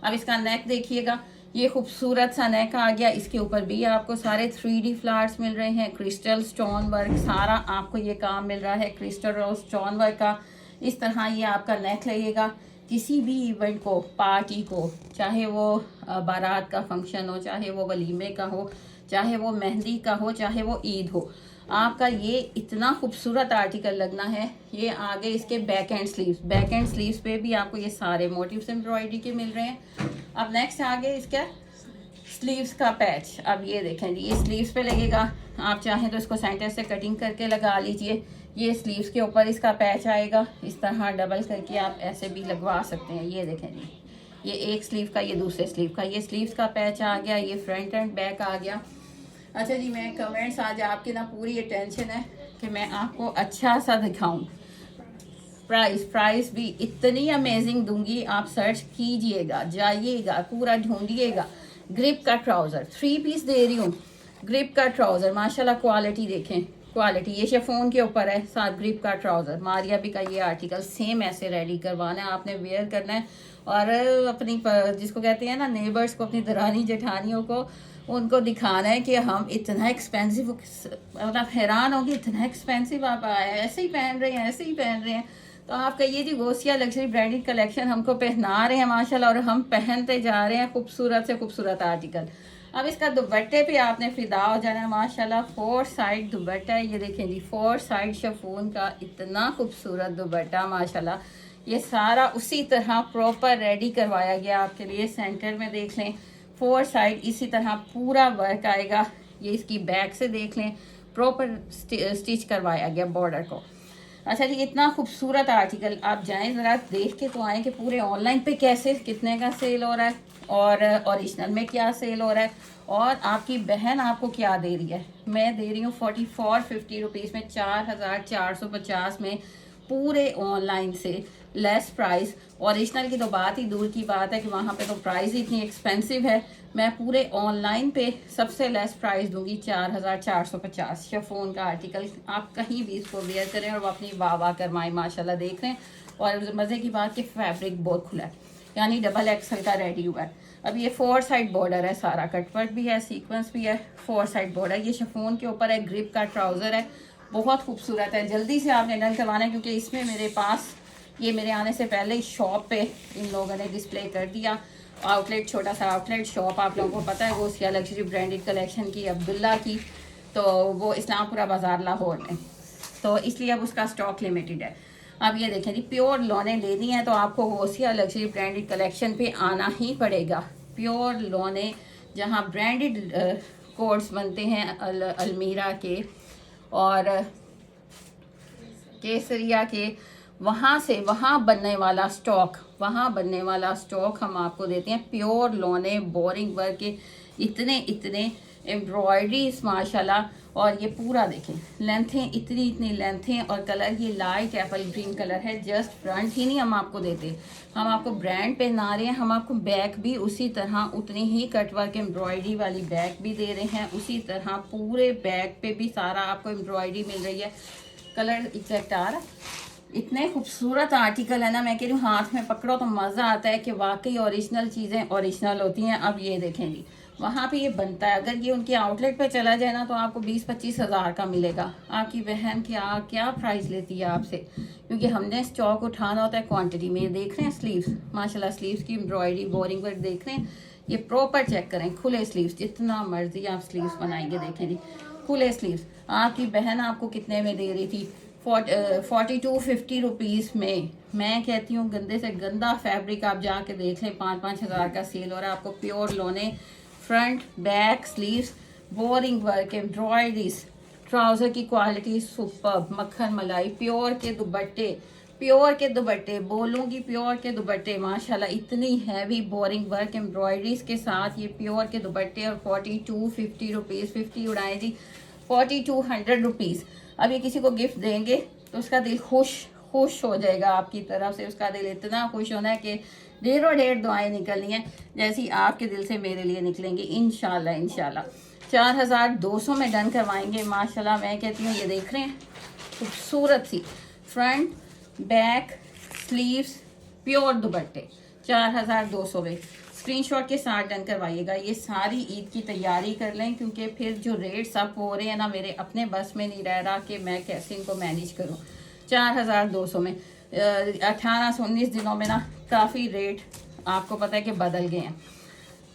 अब इसका नेक देखिएगा, ये खूबसूरत सा नेक आ गया। इसके ऊपर भी आपको सारे 3D फ्लावर्स मिल रहे हैं, क्रिस्टल स्टोन वर्क सारा आपको ये काम मिल रहा है क्रिस्टल रोज स्टोन वर्क का। इस तरह ये आपका नेक लगेगा किसी भी इवेंट को, पार्टी को, चाहे वो बारात का फंक्शन हो, चाहे वो वलीमे का हो, चाहे वो मेहंदी का हो, चाहे वो ईद हो, आपका ये इतना खूबसूरत आर्टिकल लगना है। ये आगे इसके बैक एंड स्लीव्स पे भी आपको ये सारे मोटिव्स एम्ब्रॉयडरी के मिल रहे हैं। अब नेक्स्ट आगे इसका स्लीव्स का पैच। अब ये देखें जी, ये स्लीव्स पे लगेगा। आप चाहें तो इसको सेंटर से कटिंग करके लगा लीजिए। ये स्लीव्स के ऊपर इसका पैच आएगा, इस तरह डबल करके आप ऐसे भी लगवा सकते हैं। ये देखें जी, ये एक स्लीव का, ये दूसरे स्लीव का, ये स्लीव्स का पैच आ गया, ये फ्रंट एंड बैक आ गया। अच्छा जी, मैं कमेंट्स आज आपकी ना पूरी अटेंशन है कि मैं आपको अच्छा सा दिखाऊं। प्राइस भी इतनी अमेजिंग दूंगी, आप सर्च कीजिएगा, जाइएगा, पूरा ढूंढिएगा। ग्रिप का ट्राउज़र 3 पीस दे रही हूँ। ग्रिप का ट्राउज़र माशाल्लाह, क्वालिटी देखें, क्वालिटी। ये शिफॉन के ऊपर है, साथ ग्रिप का ट्राउज़र। मारिया बी का ये आर्टिकल सेम ऐसे रेडी करवाना है, आपने वेयर करना है और अपनी जिसको कहते हैं ना नेबर्स को, अपनी दरानी जेठानियों को, उनको दिखाना है कि हम इतना एक्सपेंसिव, मतलब हैरान होगी इतना एक्सपेंसिव आप ऐसे ही पहन रहे हैं, ऐसे ही पहन रहे हैं। तो आप कहिए जी गोसिया लग्जरी ब्रांडेड कलेक्शन हमको पहना रहे हैं माशाल्लाह, और हम पहनते जा रहे हैं खूबसूरत से खूबसूरत आर्टिकल। अब इसका दुपट्टे पे आपने फिदा हो जाना है माशाल्लाह। 4 साइड दुपट्टा है, ये देखें जी, 4 साइड शिफॉन का इतना खूबसूरत दुपट्टा माशाल्लाह। ये सारा उसी तरह प्रॉपर रेडी करवाया गया आपके लिए। सेंटर में देख लें 4 साइड इसी तरह पूरा वर्क आएगा। ये इसकी बैक से देख लें, प्रॉपर स्टिच करवाया गया बॉर्डर को। अच्छा जी, इतना खूबसूरत आर्टिकल, आप जाएं ज़रा देख के तो आएँ कि पूरे ऑनलाइन पे कैसे कितने का सेल हो रहा है और ओरिजिनल में क्या सेल हो रहा है और आपकी बहन आपको क्या दे रही है। मैं दे रही हूँ 4450 रुपीज़ में 4450 में पूरे ऑनलाइन से लेस प्राइस। ओरिजिनल की तो बात ही दूर की बात है कि वहाँ पे तो प्राइस ही इतनी एक्सपेंसिव है। मैं पूरे ऑनलाइन पे सबसे लेस प्राइस दूंगी 4450। शिफॉन का आर्टिकल, आप कहीं भी इसको वेयर करें और वो अपनी वाह करवाएं माशाल्लाह। देख रहे हैं, और मज़े की बात कि फैब्रिक बहुत खुला है, यानी डबल एक्सल का रेडी हुआ है। अब ये 4 साइड बॉर्डर है, सारा कटवर्क भी है, सीक्वेंस भी है, 4 साइड बॉर्डर। ये शिफॉन के ऊपर है, ग्रिप का ट्राउज़र है, बहुत खूबसूरत है। जल्दी से आपने डन करवाना है क्योंकि इसमें मेरे पास ये मेरे आने से पहले ही शॉप पे इन लोगों ने डिस्प्ले कर दिया। आउटलेट, छोटा सा आउटलेट शॉप, आप लोगों को पता है, गोसिया लग्जरी ब्रांडेड कलेक्शन की, अब्दुल्ला की, तो वो इस्लामपुरा बाज़ार लाहौर में, तो इसलिए अब उसका स्टॉक लिमिटेड है। अब ये देखें जी, प्योर लौने लेनी है तो आपको गोसिया लग्जरी ब्रांडेड कलेक्शन पे आना ही पड़ेगा। प्योर लौने जहाँ ब्रांडेड कोड्स बनते हैं अलमीरा के और केसरिया के, वहाँ बनने वाला स्टॉक हम आपको देते हैं। प्योर लौने, बोरिंग वर्क के इतने एम्ब्रॉयडरीज माशाल्लाह। और ये पूरा देखें, लेंथें इतनी लेंथें, और कलर ये लाइट एप्पल ग्रीन कलर है। जस्ट फ्रंट ही नहीं हम आपको देते, हम आपको ब्रांड पहना रहे हैं, हम आपको बैक भी उसी तरह उतनी ही कटवर्क एम्ब्रॉयडरी वाली बैक भी दे रहे हैं। उसी तरह पूरे बैक पे भी सारा आपको एम्ब्रॉयडरी मिल रही है। कलर एग्जैक्ट आ रहा है, इतने खूबसूरत आर्टिकल है ना, मैं कह रही हूँ हाथ में पकड़ो तो मज़ा आता है कि वाकई ओरिजिनल चीज़ें ओरिजिनल होती हैं। अब ये देखें जी, वहाँ पे ये बनता है। अगर ये उनके आउटलेट पे चला जाए ना तो आपको 20-25 हज़ार का मिलेगा। आपकी बहन क्या क्या प्राइस लेती है आपसे, क्योंकि हमने स्टॉक उठाना होता है क्वांटिटी में। ये देख रहे हैं स्लीव्स, माशाल्लाह स्लीव्स की एम्ब्रॉयडरी बोरिंग वर्क देख रहे हैं। ये प्रॉपर चेक करें, खुले स्लीव्स, जितना मर्जी आप स्लीव्स बनाएंगे। देखें जी, खुले स्लीव्स। आपकी बहन आपको कितने में दे रही थी? 42-50 रुपीज़ में। मैं कहती हूँ गंदे से गंदा फैब्रिक आप जाके देख लें, 5-5 हज़ार का सेल हो रहा है आपको। प्योर लोने, front back sleeves, boring work, embroideries, trouser की क्वालिटी सुपर्ब, मक्खन मलाई, प्योर के दुपट्टे, प्योर के दुपट्टे बोलूँगी, प्योर के दुपट्टे माशाल्लाह इतनी हैवी बोरिंग वर्क एम्ब्रॉयडरीज के साथ ये प्योर के दुपट्टे। और 42-50 रुपीज़, 50 उड़ाए जी, 4200 रुपीज़। अब ये किसी को गिफ्ट देंगे तो उसका दिल खुश हो जाएगा आपकी तरफ से। उसका दिल इतना खुश होना है कि ढेरों ढेर दुआएं निकलनी हैं जैसी आपके दिल से मेरे लिए निकलेंगी इंशाल्लाह इंशाल्लाह। 4200 में डन करवाएंगे माशाल्लाह। मैं कहती हूँ ये देख रहे हैं खूबसूरत सी फ्रंट बैक स्लीव्स प्योर दुपट्टे, 4200 में। स्क्रीनशॉट के साथ डन करवाइएगा। ये सारी ईद की तैयारी कर लें, क्योंकि फिर जो रेट्स अप हो रहे हैं ना, मेरे अपने बस में नहीं रह रहा कि मैं कैसे इनको मैनेज करूं। 4200 में 18 से 19 दिनों में ना काफ़ी रेट आपको पता है कि बदल गए हैं,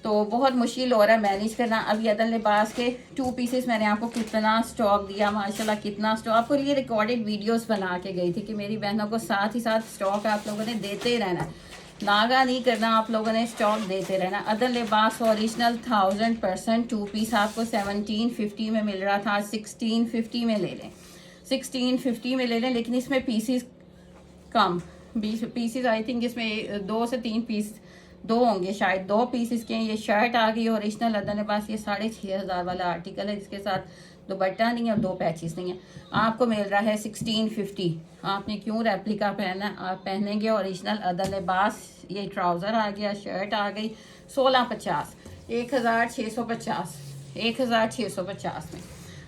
तो बहुत मुश्किल हो रहा है मैनेज करना। अभी अदल लिबास के 2 पीसेस मैंने आपको कितना स्टॉक दिया माशाल्लाह, कितना स्टॉक आपको लिए रिकॉर्डेड वीडियोस बना के गई थी कि मेरी बहनों को साथ ही साथ स्टॉक आप लोगों ने देते रहना है, नागा नहीं करना, आप लोगों ने स्टॉक देते रहना। अदर लिबास ओरिजिनल 1000% 2 पीस आपको 1750 में मिल रहा था, 1650 में ले लें, 1650 में ले लें। लेकिन इसमें पीसीस कम, 20 पीसीस आई थिंक इसमें 2 से 3 पीस, 2 होंगे शायद, 2 पीसेस के। ये शर्ट आ गई ओरिजिनल अदर लिबास, ये 6500 वाला आर्टिकल है जिसके साथ दुपट्टा नहीं है और 2 पैचेस नहीं है। आपको मिल रहा है 1650। आपने क्यों रेप्लिका पहना, आप पहनेंगे ओरिजिनल अदर लिबास। ये ट्राउज़र आ गया, शर्ट आ गई 1650, 1650, 1650 में।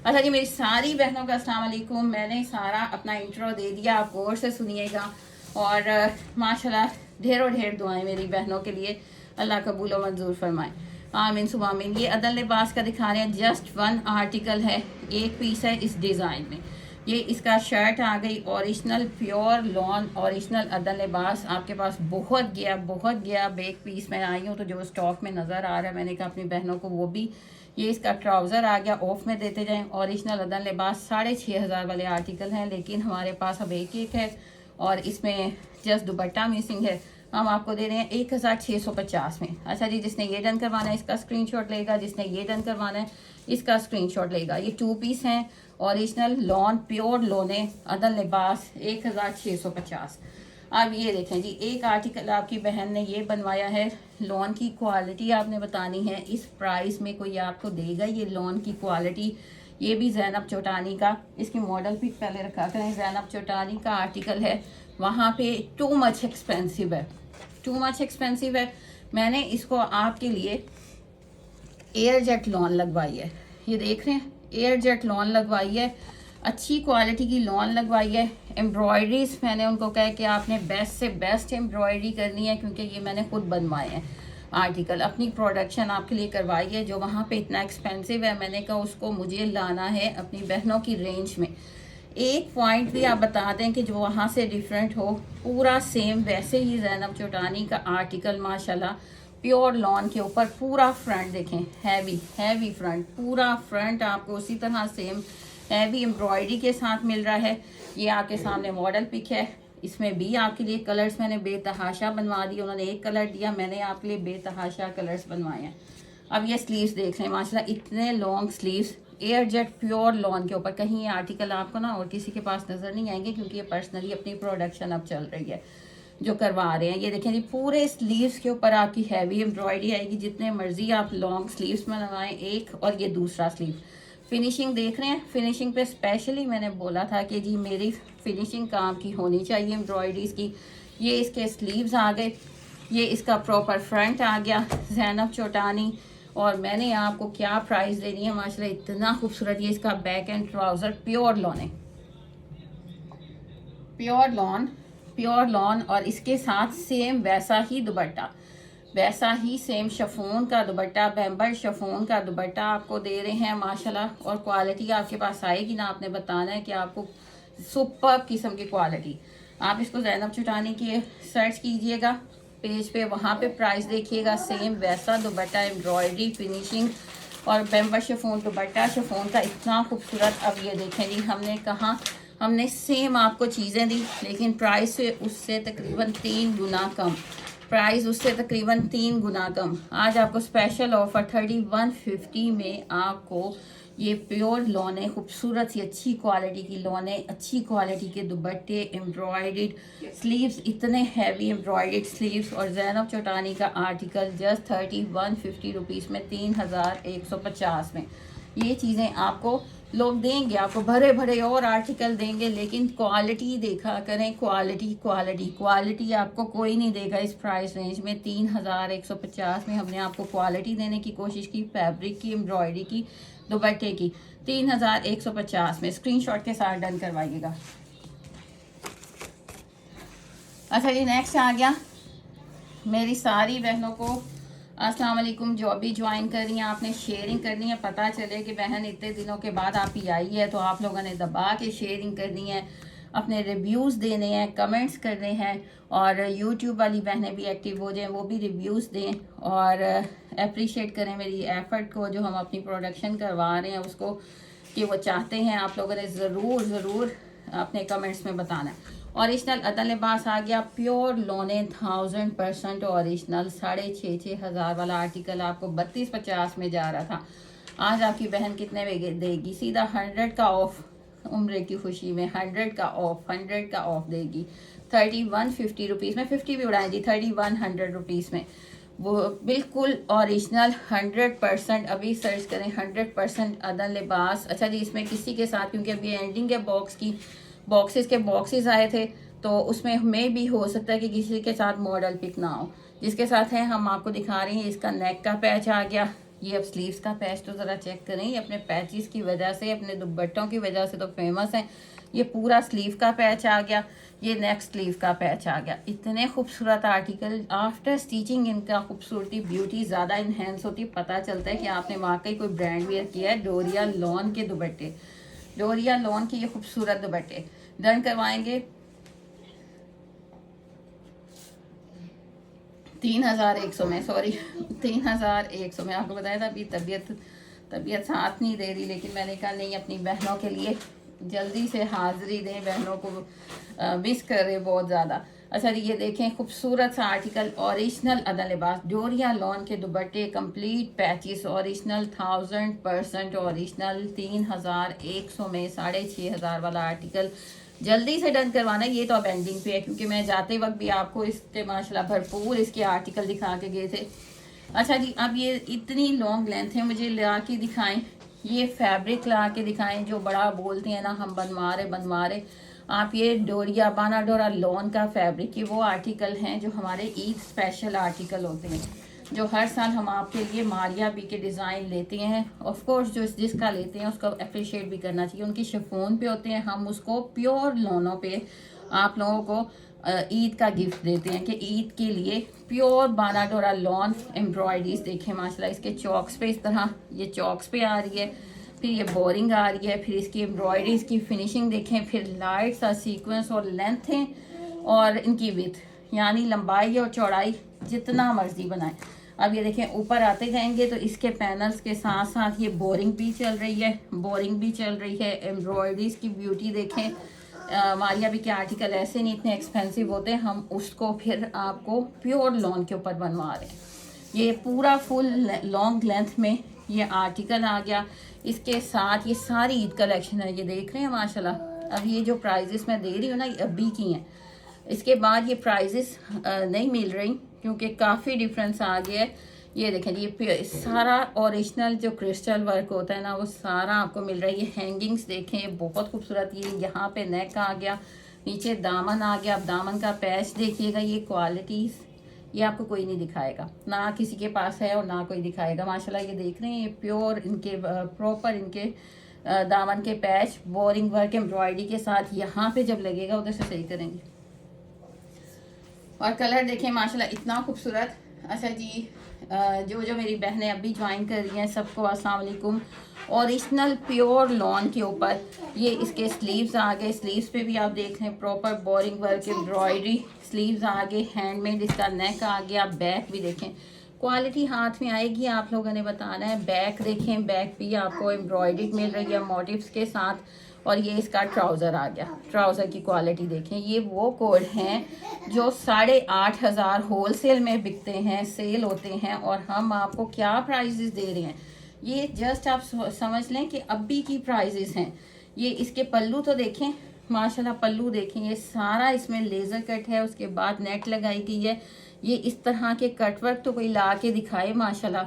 अच्छा जी, मेरी सारी बहनों का अस्सलाम वालेकुम। मैंने सारा अपना इंट्रो दे दिया, आप गौर से सुनिएगा। और माशाल्लाह ढेरों ढेर दुआएं मेरी बहनों के लिए, अल्लाह कबूल व मंजूर फरमाए, आमीन सुबह आमीन। ये अदल लिबास का दिखा रहे हैं, जस्ट 1 आर्टिकल है, 1 पीस है इस डिज़ाइन में। ये इसका शर्ट आ गई ओरिजिनल प्योर लॉन ओरिजिनल अदल लिबास। आपके पास बहुत गया एक पीस मैं आई हूँ तो जो स्टॉक में नज़र आ रहा है मैंने कहा अपनी बहनों को वो भी। ये इसका ट्राउज़र आ गया, ऑफ में देते जाएं। ओरिजिनल अदल लिबास 6500 वाले आर्टिकल हैं, लेकिन हमारे पास अब एक है और इसमें जस्ट दुपट्टा मिसिंग है। हम आपको दे रहे हैं 1650 में। अच्छा जी, जिसने ये डन करवाना है इसका स्क्रीनशॉट लेगा, जिसने ये डन करवाना है इसका स्क्रीनशॉट लेगा। ये 2 पीस हैं ओरिजिनल लॉन प्योर लोने अदल लिबास, 1650। अब ये देखें जी, एक आर्टिकल आपकी बहन ने ये बनवाया है। लॉन की क्वालिटी आपने बतानी है, इस प्राइस में कोई आपको देगा ये लॉन की क्वालिटी। ये भी जैनब चौटानी का, इसकी मॉडल पिक पहले रखा करें, जैनब चौटानी का आर्टिकल है। वहाँ पे टू मच एक्सपेंसिव है, टू मच एक्सपेंसिव है। मैंने इसको आपके लिए एयर जेट लॉन लगवाई है। ये देख रहे हैं, एयर जेट लॉन लगवाई है, अच्छी क्वालिटी की लॉन लगवाई है। एम्ब्रॉयडरीज मैंने उनको कहा कि आपने बेस्ट से बेस्ट एम्ब्रॉयडरी करनी है, क्योंकि ये मैंने खुद बनवाए हैं आर्टिकल, अपनी प्रोडक्शन आपके लिए करवाई है। जो वहाँ पे इतना एक्सपेंसिव है, मैंने कहा उसको मुझे लाना है अपनी बहनों की रेंज में। एक पॉइंट भी आप बता दें कि जो वहाँ से डिफरेंट हो, पूरा सेम वैसे ही जैनब चौटानी का आर्टिकल माशाल्लाह प्योर लॉन के ऊपर पूरा फ्रंट देखें, हैवी फ्रंट, पूरा फ्रंट आपको उसी तरह सेम हैवी एम्ब्रॉयडरी के साथ मिल रहा है। ये आपके सामने मॉडल पिक है, इसमें भी आपके लिए कलर्स मैंने बेतहाशा बनवा दिए। उन्होंने एक कलर दिया, मैंने आपके लिए बेतहाशा कलर्स बनवाए हैं। अब ये स्लीव्स देख लें माशाल्लाह, इतने long sleeves air jet pure lawn के ऊपर। कहीं ये आर्टिकल आपको ना और किसी के पास नज़र नहीं आएंगे, क्योंकि ये पर्सनली अपनी प्रोडक्शन अब चल रही है जो करवा रहे हैं। ये देखें जी, पूरे स्लीव्स के ऊपर आपकी हैवी एम्ब्रॉयडरी आएगी। जितने मर्जी आप लॉन्ग स्लीव्स बनवाएं, एक और ये दूसरा स्लीव। फिनिशिंग देख रहे हैं, फिनिशिंग पे स्पेशली मैंने बोला था कि जी मेरी फिनिशिंग काम की होनी चाहिए एम्ब्रॉयडरीज की। ये इसके स्लीव्स आ गए, ये इसका प्रॉपर फ्रंट आ गया जैनब चौटानी। और मैंने आपको क्या प्राइस देनी है माशाल्लाह, इतना खूबसूरत। ये इसका back and trouser pure lawn है, प्योर लॉन और इसके साथ सेम वैसा ही दुपट्टा, वैसा ही सेम शिफॉन का दुपट्टा, बैम्बर शिफॉन का दुपट्टा आपको दे रहे हैं माशाल्लाह। और क्वालिटी आपके पास आएगी ना, आपने बताना है कि आपको सुपर किस्म की क्वालिटी। आप इसको ज़ैनब चुटानी की सर्च कीजिएगा पेज पे, वहाँ पे प्राइस देखिएगा। सेम वैसा दुपट्टा, एम्ब्रॉयडरी फिनिशिंग और बैम्बर शिफॉन दुपट्टा, शिफॉन का इतना खूबसूरत। अब ये देखें जी, हमने सेम आपको चीज़ें दी, लेकिन प्राइस उससे तकरीबन 3 गुना कम। आज आपको स्पेशल ऑफर 3150 में आपको ये प्योर लॉने, खूबसूरत सी अच्छी क्वालिटी की लॉने, अच्छी क्वालिटी के दुपट्टे, एम्ब्रॉयडर्ड स्लीव्स, इतने हैवी एम्ब्रॉयडर्ड स्लीव्स और ज़ैनब चौटानी का आर्टिकल जस्ट 3150 रुपीज़ में, 3150 में। ये चीज़ें आपको लोग देंगे, आपको भरे भरे और आर्टिकल देंगे, लेकिन क्वालिटी देखा करें। क्वालिटी आपको कोई नहीं देगा इस प्राइस रेंज में। 3150 में हमने आपको क्वालिटी देने की कोशिश की, फैब्रिक की, एम्ब्रॉयडरी की, दुपट्टे की। 3150 में स्क्रीनशॉट के साथ डन करवाइएगा। अच्छा जी, नेक्स्ट आ गया मेरी सारी बहनों को अस्सलाम वालेकुम। जो अभी ज्वाइन कर रही हैं, आपने शेयरिंग करनी है, पता चले कि बहन इतने दिनों के बाद आप ही आई है, तो आप लोगों ने दबा के शेयरिंग करनी है, अपने रिव्यूज़ देने हैं, कमेंट्स करने हैं। और यूट्यूब वाली बहनें भी एक्टिव हो जाएं, वो भी रिव्यूज़ दें और अप्रिशिएट करें मेरी एफ़र्ट को, जो हम अपनी प्रोडक्शन करवा रहे हैं उसको, कि वो चाहते हैं। आप लोगों ने ज़रूर अपने कमेंट्स में बताना है। ओरिजिनल अदल लिबास आ गया, प्योर लोने 1000% ओरिजिनल, 6,500 वाला आर्टिकल आपको 3250 में जा रहा था। आज आपकी बहन कितने में देगी? सीधा 100 का ऑफ, उम्र की खुशी में 100 का ऑफ देगी 3150 रुपीज़ में। 50 भी उड़ाएं जी, 3100 रुपीज़ में वो बिल्कुल ओरिजिनल 100%। अभी सर्च करें 100% अदल लिबास। अच्छा जी, इसमें किसी के साथ, क्योंकि अभी एंडिंग है बॉक्सेस आए थे, तो उसमें भी हो सकता है कि किसी के साथ मॉडल पिक ना हो। जिसके साथ है हम आपको दिखा रहे हैं। इसका नेक का पैच आ गया। ये अब स्लीव्स का पैच तो ज़रा चेक करें, ये अपने पैचेस की वजह से, अपने दुपट्टों की वजह से तो फेमस है। ये पूरा स्लीव का पैच आ गया, ये नेक स्लीव का पैच आ गया। इतने खूबसूरत आर्टिकल, आफ्टर स्टिचिंग इनका खूबसूरती, ब्यूटी ज़्यादा इन्हेंस होती, पता चलता है कि आपने वाकई कोई ब्रांड वेयर किया है। डोरिया लॉन के दुपट्टे, डोरिया लॉन के ये खूबसूरत दुपट्टे डन करवाएंगे 3100 में, सॉरी 3100 में। आपको बताया था अभी तबीयत साथ नहीं दे रही, लेकिन मैंने कहा नहीं, अपनी बहनों के लिए जल्दी से हाजिरी दें, बहनों को मिस कर रहे बहुत ज़्यादा। अच्छा जी, ये देखें खूबसूरत सा आर्टिकल, ओरिजिनल अदल लिबास, डोरिया लॉन के दुपट्टे, कंप्लीट पैचेस, ओरिजिनल 1000% ओरिजिनल, 3100 में, 6500 वाला आर्टिकल। जल्दी से डन करवाना। ये तो अब एंडिंग पे है, क्योंकि मैं जाते वक्त भी आपको इसके माशाल्लाह भरपूर इसके आर्टिकल दिखा के गए थे। अच्छा जी, अब ये इतनी लॉन्ग लेंथ है, मुझे ला के दिखाएं, ये फैब्रिक ला के दिखाएं। जो बड़ा बोलते हैं ना, हम बनवा रहे आप, ये डोरिया बाना डोरा लॉन का फैब्रिक के वो आर्टिकल हैं जो हमारे ईद स्पेशल आर्टिकल होते हैं, जो हर साल हम आपके लिए मारिया बी के डिज़ाइन लेते हैं। ऑफ कोर्स जो जिसका लेते हैं उसको अप्रिशिएट भी करना चाहिए। उनकी शिफॉन पे होते हैं, हम उसको प्योर लोनों पे आप लोगों को ईद का गिफ्ट देते हैं कि ईद के लिए प्योर बाना डोरा लॉन एम्ब्रॉयडरीज देखें माशाल्लाह। इसके चॉक्स पे इस तरह ये चॉक्स पे आ रही है, फिर ये बोरिंग आ रही है, फिर इसकी एम्ब्रॉयडरीज की फिनिशिंग देखें, फिर लाइट सा सीक्वेंस और लेंथ है और इनकी विथ, यानी लंबाई और चौड़ाई जितना मर्जी बनाएं। अब ये देखें ऊपर आते जाएंगे तो इसके पैनल्स के साथ साथ ये बोरिंग भी चल रही है, एम्ब्रॉयडरीज की ब्यूटी देखें। मारिया भी के आर्टिकल ऐसे नहीं इतने एक्सपेंसिव होते, हम उसको फिर आपको प्योर लॉन के ऊपर बनवा रहे हैं। ये पूरा फुल लॉन्ग लेंथ में ये आर्टिकल आ गया। इसके साथ ये सारी ईद कलेक्शन है, ये देख रहे हैं माशाल्लाह। अब ये जो प्राइजेस मैं दे रही हूँ ना, ये अभी की हैं, इसके बाद ये प्राइजेस नहीं मिल रही क्योंकि काफ़ी डिफरेंस आ गया है। ये देखें, ये सारा ओरिजिनल जो क्रिस्टल वर्क होता है ना, वो सारा आपको मिल रहा है। ये हैंगिंग्स देखें बहुत खूबसूरत, ये यहाँ पे नेक आ गया, नीचे दामन आ गया। अब दामन का पैच देखिएगा, ये क्वालिटीज़ ये आपको कोई नहीं दिखाएगा, ना किसी के पास है और ना कोई दिखाएगा माशाल्लाह। ये देख रहे हैं, ये प्योर इनके प्रॉपर इनके दामन के पैच, बोरिंग वर्क एम्ब्रॉयडरी के साथ। यहाँ पे जब लगेगा उधर से सही करेंगे। और कलर देखें माशाल्लाह इतना खूबसूरत। अच्छा जी, जो जो मेरी बहनें अभी ज्वाइन कर रही हैं सबको अस्सलाम वालेकुम। ओरिजिनल प्योर लॉन के ऊपर ये इसके स्लीव्स आ गए। स्लीव्स पे भी आप देख लें proper boring work embroidery sleeves आ गए, हैंडमेड इसका नेक आ गया। बैक भी देखें, क्वालिटी हाथ में आएगी, आप लोगों ने बताना है। बैक देखें, बैक भी आपको एम्ब्रॉयडरी मिल रही है मोटिव्स के साथ। और ये इसका ट्राउज़र आ गया, ट्राउज़र की क्वालिटी देखें। ये वो कोड हैं जो 8,500 होल सेल में बिकते हैं, सेल होते हैं, और हम आपको क्या प्राइजेस दे रहे हैं ये जस्ट आप समझ लें कि अभी की प्राइजेस हैं। ये इसके पल्लू तो देखें, माशाल्लाह पल्लू देखें, ये सारा इसमें लेज़र कट है, उसके बाद नेट लगाई गई है। ये इस तरह के कटवर्क तो कोई ला के दिखाए माशाल्लाह।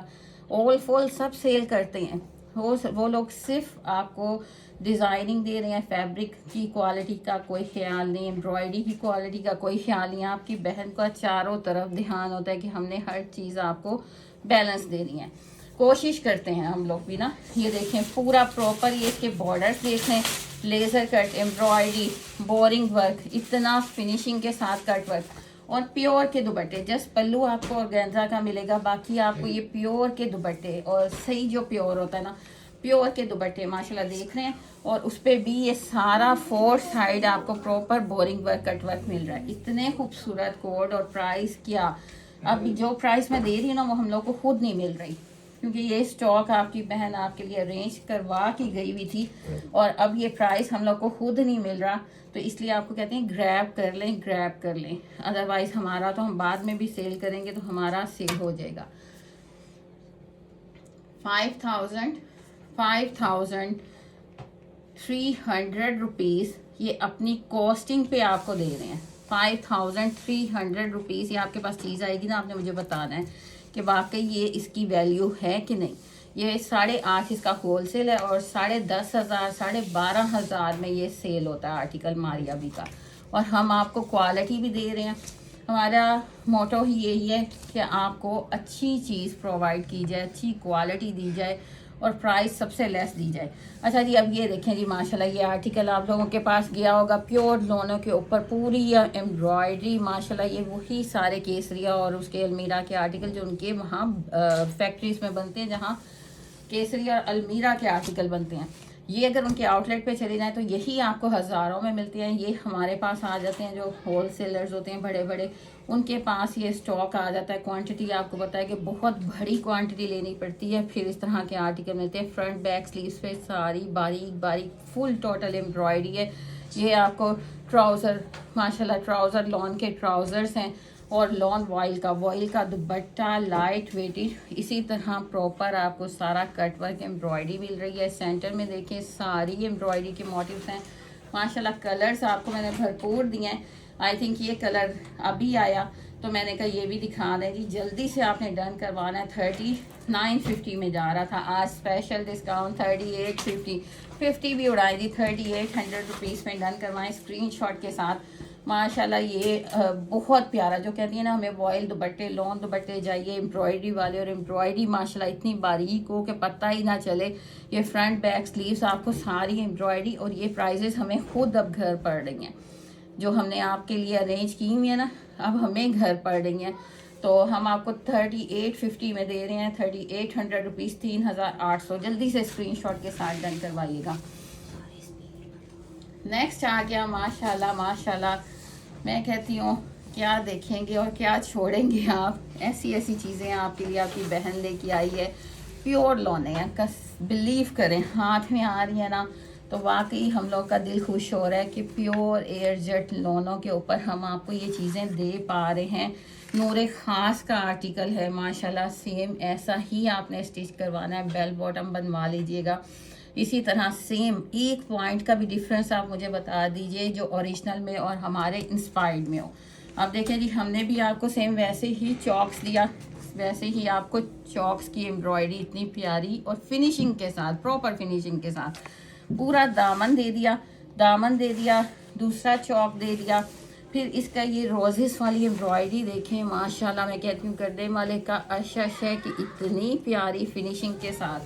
ऑल फॉल सब सेल करते हैं, वो लोग सिर्फ आपको डिज़ाइनिंग दे रहे हैं। फैब्रिक की क्वालिटी का कोई ख्याल नहीं, एम्ब्रॉयडरी की क्वालिटी का कोई ख्याल नहीं। आपकी बहन का चारों तरफ ध्यान होता है कि हमने हर चीज़ आपको बैलेंस देनी है, कोशिश करते हैं हम लोग भी ना। ये देखें पूरा प्रॉपर, ये इसके बॉर्डर्स देखें, laser cut embroidery boring work, इतना फिनिशिंग के साथ कट वर्क, और प्योर के दुपट्टे। जस्ट पल्लू आपको ऑर्गेन्जा का मिलेगा, बाकी आपको ये प्योर के दुपट्टे, और सही जो प्योर होता है ना, प्योर के दुपट्टे माशाल्लाह देख रहे हैं। और उस पर भी ये सारा 4 साइड आपको proper boring work cut work मिल रहा है। इतने खूबसूरत कोड, और प्राइस क्या, अब जो प्राइस मैं दे रही हूँ ना वो हम लोग को खुद नहीं मिल रही, क्योंकि ये स्टॉक आपकी बहन आपके लिए अरेंज करवा की गई हुई थी, और अब ये प्राइस हम लोग को खुद नहीं मिल रहा। तो इसलिए आपको कहते हैं ग्रैब कर लें, ग्रैब कर लें, अदरवाइज हमारा तो हम बाद में भी सेल करेंगे तो हमारा सेल हो जाएगा। 5,300 रुपीज़ ये अपनी कॉस्टिंग पे आपको दे रहे हैं। 5,300 रुपीज़ ये आपके पास चीज़ आएगी ना, आपने मुझे बताना है कि वाकई ये इसकी वैल्यू है कि नहीं। ये 8.5 इसका होल सेल है, और 10,500 12,000 में ये सेल होता है आर्टिकल मारिया भी का। और हम आपको क्वालिटी भी दे रहे हैं। हमारा मोटो ही यही है कि आपको अच्छी चीज़ प्रोवाइड की जाए, अच्छी क्वालिटी दी जाए, और प्राइस सबसे लेस दी जाए। अच्छा जी, अब ये देखें जी माशाल्लाह, ये आर्टिकल आप लोगों के पास गया होगा, प्योर लोनों के ऊपर पूरी एम्ब्रॉयडरी माशाल्लाह। ये वही सारे केसरिया और उसके अलमीरा के आर्टिकल जो उनके वहाँ फैक्ट्रीज में बनते हैं, जहाँ केसरिया और अलमीरा के आर्टिकल बनते हैं। ये अगर उनके आउटलेट पे चले जाएं तो यही आपको हज़ारों में मिलते हैं। ये हमारे पास आ जाते हैं, जो होल सेलर्स होते हैं बड़े बड़े, उनके पास ये स्टॉक आ जाता है। क्वांटिटी आपको पता है कि बहुत बड़ी क्वांटिटी लेनी पड़ती है, फिर इस तरह के आर्टिकल मिलते हैं। फ्रंट बैक स्लीव्स पे सारी बारीक बारीक फुल टोटल एम्ब्रॉयडरी है। ये आपको ट्राउज़र माशाल्लाह, ट्राउज़र लॉन के ट्राउज़र्स हैं, और लॉन वॉइल का दुपट्टा लाइट वेटेड। इसी तरह प्रॉपर आपको सारा कट वर्क एम्ब्रॉयडरी मिल रही है। सेंटर में देखें सारी एम्ब्रॉयडरी के मोटिव्स हैं माशाल्लाह। कलर्स आपको मैंने भरपूर दिए हैं। आई थिंक ये कलर अभी आया तो मैंने कहा ये भी दिखा दें जी, जल्दी से आपने डन करवाना है। 3950 में जा रहा था, आज स्पेशल डिस्काउंट 3850, 50 भी उड़ाई दी। 3800 रुपीज़ में डन करवाएं स्क्रीनशॉट के साथ। माशाल्लाह ये बहुत प्यारा, जो कहती है ना हमें वॉयल दुपट्टे लॉन दुपट्टे चाहिए एम्ब्रॉयडरी वाले, और एम्ब्रॉयडरी माशाल्लाह इतनी बारीक हो कि पता ही ना चले। ये फ्रंट बैक स्लीव्स आपको सारी एम्ब्रॉयडरी, और ये प्राइजेस हमें खुद अब घर पड़ रही हैं, जो हमने आपके लिए अरेंज की हुई है ना, अब हमें घर पड़ रही हैं। तो हम आपको 3850 में दे रहे हैं। 3800 रुपीज़, 3800। जल्दी से स्क्रीनशॉट के साथ डन करवाइएगा। नेक्स्ट आ गया माशाल्लाह माशाल्लाह, मैं कहती हूँ क्या देखेंगे और क्या छोड़ेंगे आप। ऐसी ऐसी चीज़ें आपके लिए आपकी बहन लेके आई है। प्योर लौने हैं, कस बिलीव करें, हाथ में आ रही है ना तो वाकई हम लोग का दिल खुश हो रहा है कि प्योर एयरजेट लोनों के ऊपर हम आपको ये चीज़ें दे पा रहे हैं। नूरे ख़ास का आर्टिकल है माशाल्लाह, सेम ऐसा ही आपने स्टिच करवाना है, बेल बॉटम बनवा लीजिएगा। इसी तरह सेम एक पॉइंट का भी डिफरेंस आप मुझे बता दीजिए जो ओरिजिनल में और हमारे इंस्पायर्ड में हो। अब देखें जी, हमने भी आपको सेम वैसे ही चॉक्स दिया, वैसे ही आपको चॉक्स की एम्ब्रॉयडरी इतनी प्यारी और फिनिशिंग के साथ, प्रॉपर फिनिशिंग के साथ पूरा दामन दे दिया, दामन दे दिया, दूसरा चॉक दे दिया। फिर इसका ये रोजेस वाली एम्ब्रॉयडरी देखें माशाल्लाह, मैं कहती हूँ गड्ढे वाले का अशश है कि इतनी प्यारी फिनिशिंग के साथ,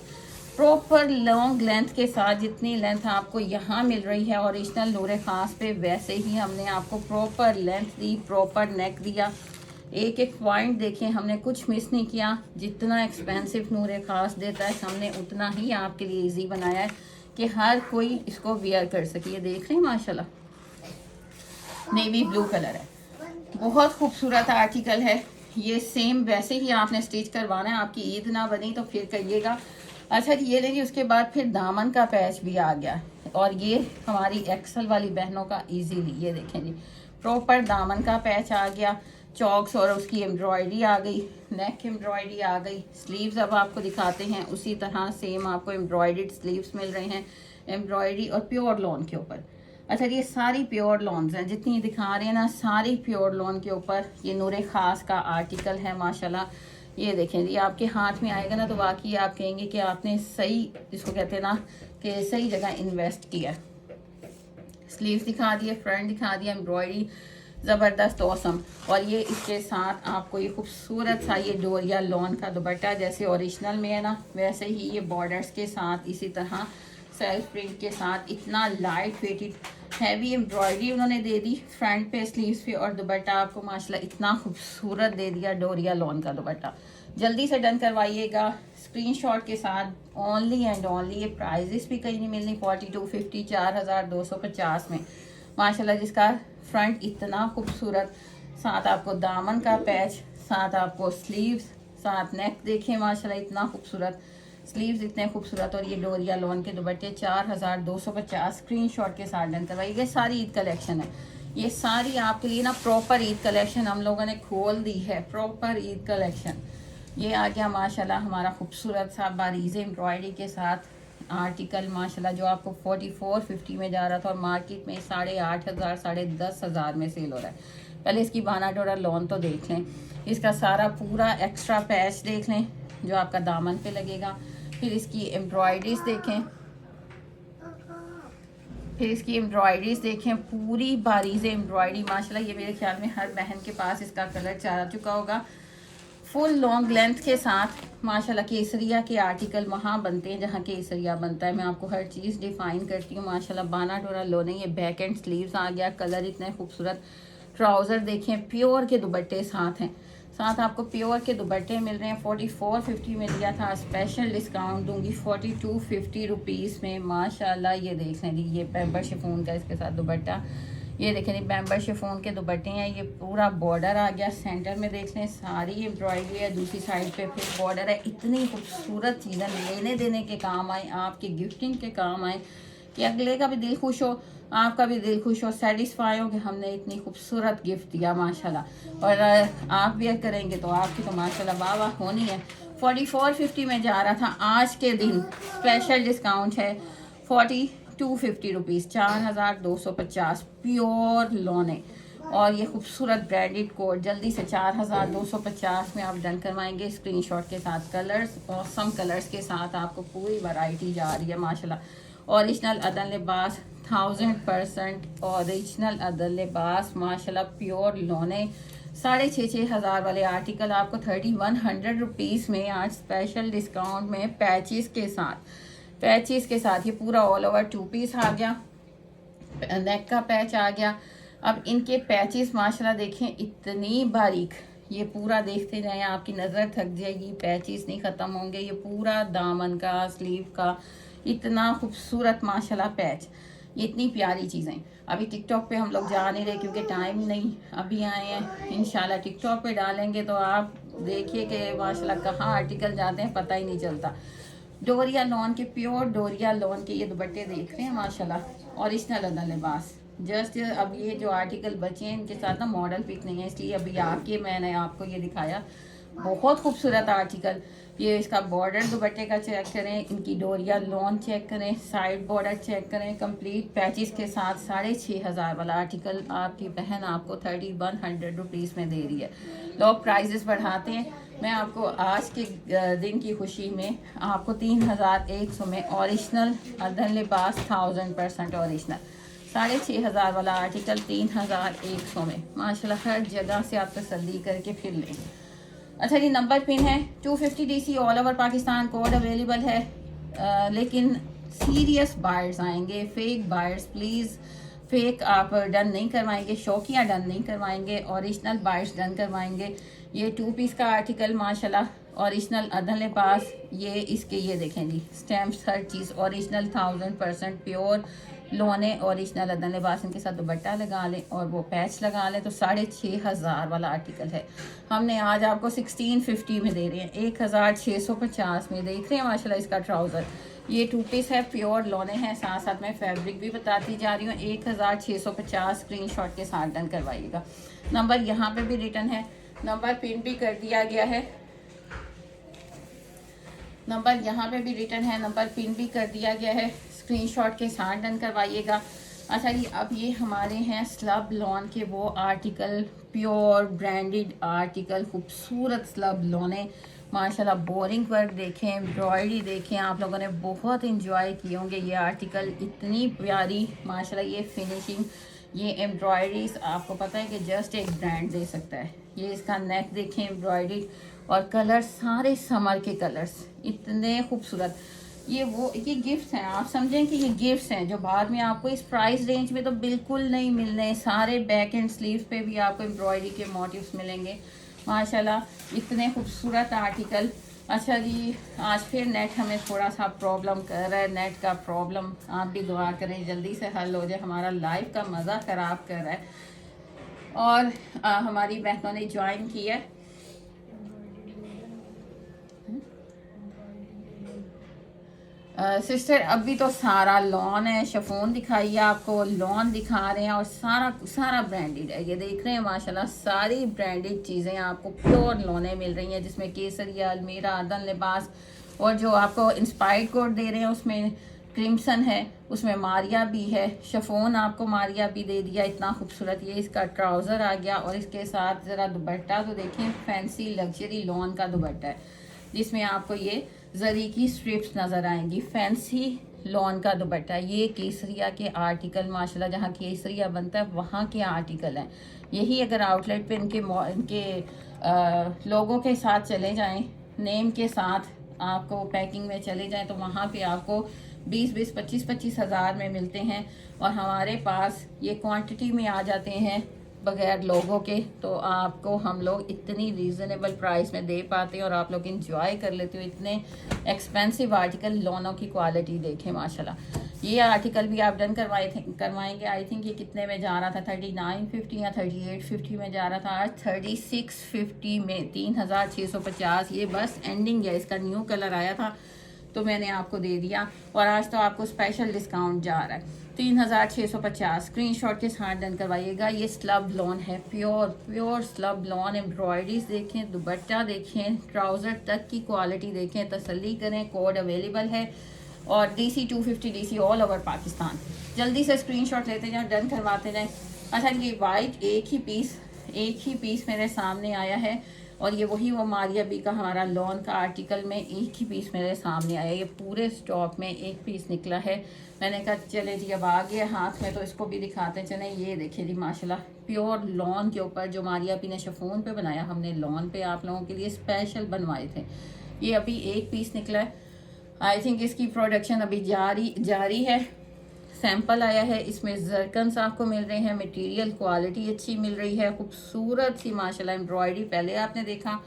प्रॉपर लॉन्ग लेंथ के साथ। जितनी लेंथ आपको यहाँ मिल रही है ओरिजिनल नूरे ख़ास पे, वैसे ही हमने आपको प्रॉपर लेंथ दी, प्रॉपर नेक दिया। एक एक पॉइंट देखें, हमने कुछ मिस नहीं किया। जितना एक्सपेंसिव नूरे खास देता है हमने उतना ही आपके लिए इजी बनाया है कि हर कोई इसको वियर कर सके। ये देख रहे हैं माशाल्लाह, नेवी ब्लू कलर है, बहुत खूबसूरत आर्टिकल है। ये सेम वैसे ही आपने स्टिच करवाना है, आपकी ईद ना बनी तो फिर करिएगा। अच्छा जी, ये लेंगे। उसके बाद फिर दामन का पैच भी आ गया, और ये हमारी एक्सल वाली बहनों का इजीली, ये देखें जी, प्रॉपर दामन का पैच आ गया, चॉक्स और उसकी एम्ब्रॉयडरी आ गई, नेक एम्ब्रॉयडरी आ गई। स्लीव्स अब आपको दिखाते हैं, उसी तरह सेम आपको एम्ब्रॉयडर्ड स्लीव्स मिल रहे हैं, एम्ब्रॉयडरी और प्योर लॉन के ऊपर। अच्छा, ये सारी प्योर लॉन्स हैं, जितनी दिखा रहे हैं ना सारी प्योर लॉन के ऊपर। ये नूरे खास का आर्टिकल है माशाल्लाह। ये देखें जी, आपके हाथ में आएगा ना तो वाकई आप कहेंगे कि आपने सही, जिसको कहते हैं ना कि सही जगह इन्वेस्ट किया। स्लीव्स दिखा दिए, फ्रंट दिखा दिया, एम्ब्रॉयडरी ज़बरदस्त औसम। और ये इसके साथ आपको ये खूबसूरत सा ये डोरिया लॉन का दुपट्टा, जैसे ओरिजिनल में है ना वैसे ही ये बॉर्डर्स के साथ, इसी तरह सेल्फ प्रिंट के साथ, इतना लाइट वेटेड हैवी एम्ब्रॉयडरी उन्होंने दे दी फ्रंट पे, स्लीव्स पे, और दुपट्टा आपको माशाल्लाह इतना खूबसूरत दे दिया डोरिया लॉन का दुपट्टा। जल्दी से डन करवाइएगा स्क्रीनशॉट के साथ, ओनली एंड ओनली। ये प्राइजेस भी कहीं नहीं मिलनी, 4250, 4250 में माशाल्लाह, जिसका फ्रंट इतना खूबसूरत, साथ आपको दामन का पैच, साथ आपको स्लीव्स, साथ नेक देखें माशाल्लाह इतना खूबसूरत, स्लीव्स इतने खूबसूरत, और ये डोरिया लॉन के दुपट्टे 4250 स्क्रीनशॉट के साथ डन करवाइए। ये सारी ईद कलेक्शन है, ये सारी आपके लिए ना प्रॉपर ईद कलेक्शन हम लोगों ने खोल दी है, प्रॉपर ईद कलेक्शन। ये आ गया माशाल्लाह हमारा खूबसूरत सा बारीज़ एम्ब्रॉयडरी के साथ आर्टिकल माशाल्लाह, जो आपको 4450 में जा रहा था और मार्केट में 8,500 10,500 में सेल हो रहा है। पहले इसकी बाना डोरा लॉन तो देख लें, इसका सारा पूरा एक्स्ट्रा पैच देख लें जो आपका दामन पे लगेगा। फिर इसकी एम्ब्रॉयडरीज देखें, फिर इसकी एम्ब्रॉयडरीज देखें, पूरी बारीज़ एम्ब्रॉयडरी माशाल्लाह। ये मेरे ख्याल में हर बहन के पास इसका कलर जा चुका होगा। फुल लॉन्ग लेंथ के साथ माशाल्लाह केसरिया के आर्टिकल वहाँ बनते हैं जहाँ केसरिया बनता है। मैं आपको हर चीज़ डिफाइन करती हूँ माशाल्लाह। बाना डोरा लोने, ये बैक एंड स्लीव्स आ गया, कलर इतने खूबसूरत। ट्राउज़र देखें, प्योर के दुपट्टे साथ हैं, साथ आपको प्योर के दुपट्टे मिल रहे हैं। 4450 में दिया था, स्पेशल डिस्काउंट दूंगी 4250 रुपीज़ में माशाल्लाह। ये देख लें, ये बैम्बर शिफॉन का इसके साथ दुपट्टा, ये देखें जी बैम्बर शिफॉन के दुपट्टे हैं। ये पूरा बॉर्डर आ गया, सेंटर में देख लें सारी एम्ब्रॉयडरी है, दूसरी साइड पे फिर बॉर्डर है। इतनी खूबसूरत चीज़ें लेने देने के काम आए, आपके गिफ्टिंग के काम आए, कि अगले का भी दिल खुश हो, आपका भी दिल खुश हो, सेटिस्फाई हो कि हमने इतनी खूबसूरत गिफ्ट दिया माशाल्लाह। और आप वेयर करेंगे तो आपकी तो माशाल्लाह वाह वाह होनी है। 4450 में जा रहा था, आज के दिन स्पेशल डिस्काउंट है 4250 रुपीज़, 4250 प्योर लोने। और ये खूबसूरत ब्रांडेड कोट जल्दी से 4250 में आप डन करवाएंगे स्क्रीनशॉट के साथ। कलर्स ऑसम कलर्स के साथ आपको पूरी वैरायटी जा रही है माशाल्लाह। ओरिजिनल अदल लिबास 1000% ओरिजिनल अदल लिबास माशाल्लाह, प्योर लोने। 6,500 वाले आर्टिकल आपको 3100 रुपीज़ में आज स्पेशल डिस्काउंट में पैचेस के साथ, पैचेस के साथ। ये पूरा ऑल ओवर 2 पीस आ गया, नेक का पैच आ गया। अब इनके पैचेस माशाल्लाह देखें इतनी बारीक, ये पूरा देखते जाएं आपकी नज़र थक जाएगी, पैचेस नहीं ख़त्म होंगे। ये पूरा दामन का, स्लीव का इतना खूबसूरत माशाल्लाह पैच, ये इतनी प्यारी चीज़ें। अभी टिकटॉक पे हम लोग जा नहीं रहे क्योंकि टाइम नहीं, अभी आए हैं। इंशाल्लाह टिकटॉक पे डालेंगे तो आप देखिए कि माशाल्लाह कहाँ आर्टिकल जाते हैं पता ही नहीं चलता। डोरिया लॉन के, प्योर डोरिया लॉन के ये दुपट्टे देख रहे हैं माशाल्लाह, ओरिजिनल अदल लिबास। जस्ट अब ये जो आर्टिकल बचे हैं इनके साथ ना मॉडल पिक नहीं है, इसलिए अभी आके मैंने आपको ये दिखाया। बहुत खूबसूरत आर्टिकल। ये इसका बॉर्डर दुपट्टे का चेक करें, इनकी डोरिया लॉन चेक करें, साइड बॉर्डर चेक करें, कंप्लीट पैचेस के साथ 6,500 वाला आर्टिकल आपकी बहन आपको 3100 रुपीज़ में दे रही है। लोग प्राइजेस बढ़ाते हैं, मैं आपको आज के दिन की खुशी में आपको 3100 में ओरिजिनल अदल लिबास 1000% ओरिजिनल 6,500 वाला आर्टिकल 3100 में माशाल्लाह। हर जगह से आप तसल्ली करके फिर लें। अच्छा जी, नंबर पिन है 250 DC all over Pakistan, code available है। लेकिन सीरियस बायर्स आएंगे, फेक बायर्स प्लीज़ फेक आप डन नहीं करवाएंगे, शौकिया डन नहीं करवाएंगे, ओरिजिनल बाइट्स डन करवाएंगे। ये 2 पीस का आर्टिकल माशाल्लाह ओरिजिनल अदन लिबास, ये इसके ये देखें जी स्टैम्प्स, हर चीज़ ओरिजिनल 1000% प्योर लोने ओरिजिनल अदन लिबास। इनके साथ दुपट्टा लगा लें और वो पैच लगा लें तो 6500 वाला आर्टिकल है। हमने आज आपको 1650 में दे रहे हैं, 1650 में देख रहे हैं माशाल्लाह। इसका ट्राउज़र ये 2 पीस है, प्योर लोने हैं, साथ साथ में फैब्रिक भी बताती जा रही हूँ। 1650 स्क्रीनशॉट के साथ डन करवाइएगा। नंबर यहाँ पे भी रिटर्न है, नंबर पिन भी कर दिया गया है, नंबर यहाँ पे भी रिटर्न है, नंबर पिन भी कर दिया गया है। स्क्रीनशॉट के साथ डन करवाइएगा। अच्छा जी, अब ये हमारे हैं स्लब लॉन के वो आर्टिकल, प्योर ब्रांडेड आर्टिकल, खूबसूरत स्लब लॉने माशाल्लाह। बोरिंग वर्क देखें, एम्ब्रॉयडरी देखें, आप लोगों ने बहुत इंजॉय किए होंगे ये आर्टिकल। इतनी प्यारी माशाल्लाह ये फिनिशिंग, ये एम्ब्रॉयडरीज आपको पता है कि जस्ट एक ब्रांड दे सकता है। ये इसका नेक देखें, एम्ब्रॉयडरी और कलर्स सारे समर के कलर्स, इतने खूबसूरत। ये गिफ्ट्स हैं, आप समझें कि ये गिफ्ट्स हैं जो बाद में आपको इस प्राइस रेंज में तो बिल्कुल नहीं मिलने। सारे बैक एंड स्लीव पे भी आपको एम्ब्रॉयडरी के मोटिव्स मिलेंगे माशाल्लाह, इतने खूबसूरत आर्टिकल। अच्छा जी, आज फिर नेट हमें थोड़ा सा प्रॉब्लम कर रहा है, नेट का प्रॉब्लम, आप भी दुआ करें जल्दी से हल हो जाए। हमारा लाइव का मज़ा ख़राब कर रहा है और हमारी बहनों ने ज्वाइन किया है। सिस्टर अभी तो सारा लॉन है, शिफॉन दिखाइए, आपको लॉन दिखा रहे हैं और सारा सारा ब्रांडेड है। ये देख रहे हैं माशाल्लाह, सारी ब्रांडेड चीज़ें आपको प्योर लॉने मिल रही हैं, जिसमें केसरिया, अलमीरा, अदन लिबास, और जो आपको इंस्पायर्ड कोड दे रहे हैं उसमें क्रिम्सन है, उसमें मारिया भी है, शिफॉन आपको मारिया भी दे दिया, इतना खूबसूरत। ये इसका ट्राउज़र आ गया और इसके साथ ज़रा दुपट्टा तो देखें, फैंसी लग्जरी लॉन का दुपट्टा है, जिसमें आपको ये जरी की स्ट्रिप्स नज़र आएंगी, फैंसी लॉन का दुपट्टा। ये केसरिया के आर्टिकल माशाल्लाह, जहाँ केसरिया बनता है वहाँ के आर्टिकल हैं। यही अगर आउटलेट पे इनके लोगों के साथ चले जाएं, नेम के साथ आपको पैकिंग में चले जाएं, तो वहाँ पे आपको 20-20, 25-25 हज़ार में मिलते हैं। और हमारे पास ये क्वांटिटी में आ जाते हैं बगैर लोगों के, तो आपको हम लोग इतनी रीज़नेबल प्राइस में दे पाते हैं और आप लोग इंजॉय कर लेते हो। इतने एक्सपेंसिव आर्टिकल, लोनों की क्वालिटी देखें माशाल्लाह। ये आर्टिकल भी आप डन करवाएंगे। आई थिंक ये कितने में जा रहा था, 3950 या 3850 में जा रहा था, आज 3650 में 3650। ये बस एंडिंग है, इसका न्यू कलर आया था तो मैंने आपको दे दिया, और आज तो आपको स्पेशल डिस्काउंट जा रहा है 3650। स्क्रीनशॉट के साथ डन करवाइएगा। ये स्लब लॉन है, प्योर स्लब लॉन। एम्ब्रॉयडरीज देखें, दुपट्टा देखें, ट्राउज़र तक की क्वालिटी देखें, तसल्ली करें। कोड अवेलेबल है और DC 250 DC all over Pakistan. जल्दी से स्क्रीनशॉट लेते जाएं, डन करवाते जाएं। अच्छा, ये वाइट एक ही पीस मेरे सामने आया है, और ये वही वो मारिया बी का हमारा लॉन का आर्टिकल में एक ही पीस मेरे सामने आया। ये पूरे स्टॉक में एक पीस निकला है। मैंने कहा चले जी अब आ गया हाथ में तो इसको भी दिखाते चले। ये देखिए जी माशाल्लाह, प्योर लॉन के ऊपर जो मारिया बी ने शिफॉन पे बनाया, हमने लॉन पे आप लोगों के लिए स्पेशल बनवाए थे। ये अभी एक पीस निकला है। आई थिंक इसकी प्रोडक्शन अभी जारी है। सैंपल आया है, इसमें जरकन्स आपको मिल रहे हैं, मटेरियल क्वालिटी अच्छी मिल रही है, खूबसूरत सी माशाल्लाह एम्ब्रॉयडरी पहले आपने देखा।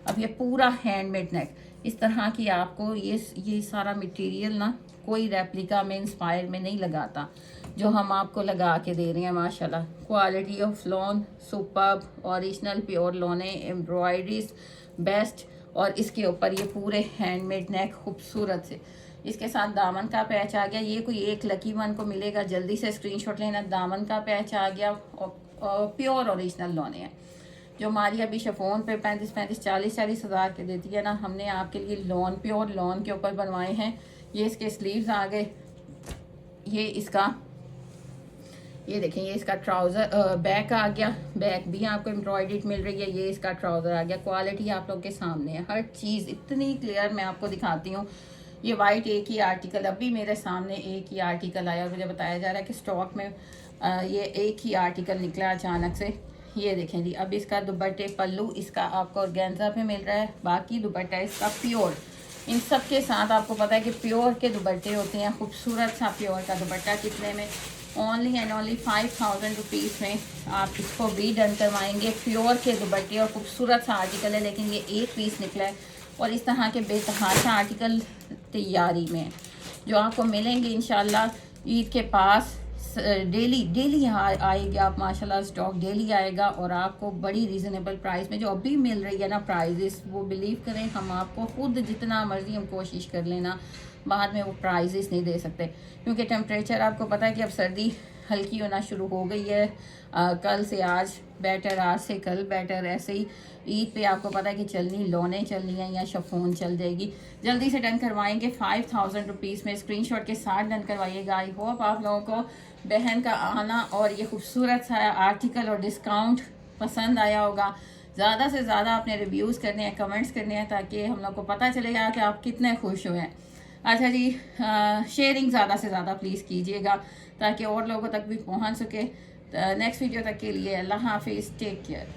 अब ये पूरा हैंडमेड नेक इस तरह की आपको ये सारा मटेरियल ना कोई रेप्लिका में, इंस्पायर में नहीं लगाता, जो हम आपको लगा के दे रहे हैं माशाल्लाह। Quality of lawn superb, original pure lawn, embroideries best, और इसके ऊपर ये पूरे हैंडमेड नेक खूबसूरत से। इसके साथ दामन का पैच आ गया। ये कोई एक लकी वन को मिलेगा, जल्दी से स्क्रीनशॉट लेना। दामन का पैच आ गया और प्योर ओरिजिनल लॉने हैं, जो हमारी अभी शिफॉन पे 35-35, 40-40 हज़ार के देती है ना, हमने आपके लिए लॉन, प्योर लॉन के ऊपर बनवाए हैं। ये इसके स्लीव्स आ गए। ये देखें, ये इसका ट्राउज़र बैक आ गया, बैक भी आपको एम्ब्रॉयडरी मिल रही है। ये इसका ट्राउज़र आ गया। क्वालिटी आप लोग के सामने है, हर चीज़ इतनी क्लियर मैं आपको दिखाती हूँ। ये वाइट एक ही आर्टिकल, अभी मेरे सामने एक ही आर्टिकल आया और मुझे बताया जा रहा है कि स्टॉक में ये एक ही आर्टिकल निकला अचानक से। ये देखें जी, अब इसका दुपट्टे पल्लू इसका आपको ऑर्गेन्जा पे मिल रहा है, बाकी दुपट्टा इसका प्योर। इन सब के साथ आपको पता है कि प्योर के दुपट्टे होते हैं, खूबसूरत सा प्योर का दुपट्टा कितने में, ओनली एंड ओनली 5000 रुपीज़ में आप इसको भी डन करवाएंगे। प्योर के दुपट्टे और खूबसूरत सा आर्टिकल है, लेकिन ये एक पीस निकला है और इस तरह के बेतहाशा आर्टिकल तैयारी में जो आपको मिलेंगे इंशाल्लाह ईद के पास। डेली आएगी आप माशाल्लाह, स्टॉक डेली आएगा और आपको बड़ी रीज़नेबल प्राइस में जो अभी मिल रही है ना प्राइजेस, वो बिलीव करें हम आपको खुद जितना मर्ज़ी हम कोशिश कर लेना बाद में वो प्राइजेस नहीं दे सकते, क्योंकि टेम्परेचर आपको पता है कि अब सर्दी हल्की होना शुरू हो गई है। कल से आज बेटर, आज से कल बेटर, ऐसे ही ईद पे आपको पता है कि चलनी लौने चलनी है या शफोन चल जाएगी। जल्दी से डन करवाएंगे 5000 रुपीज़ में, स्क्रीनशॉट के साथ डन करवाइएगा। आई होप आप लोगों को बहन का आना और ये खूबसूरत सा आर्टिकल और डिस्काउंट पसंद आया होगा। ज़्यादा से ज़्यादा आपने रिव्यूज़ करने हैं, कमेंट्स करने हैं, ताकि हम लोग को पता चलेगा कि आप कितने खुश हुए हैं। अच्छा जी, शेयरिंग ज़्यादा से ज़्यादा प्लीज़ कीजिएगा ताकि और लोगों तक भी पहुंच सके। नेक्स्ट वीडियो तक के लिए अल्लाह हाफिज़, टेक केयर।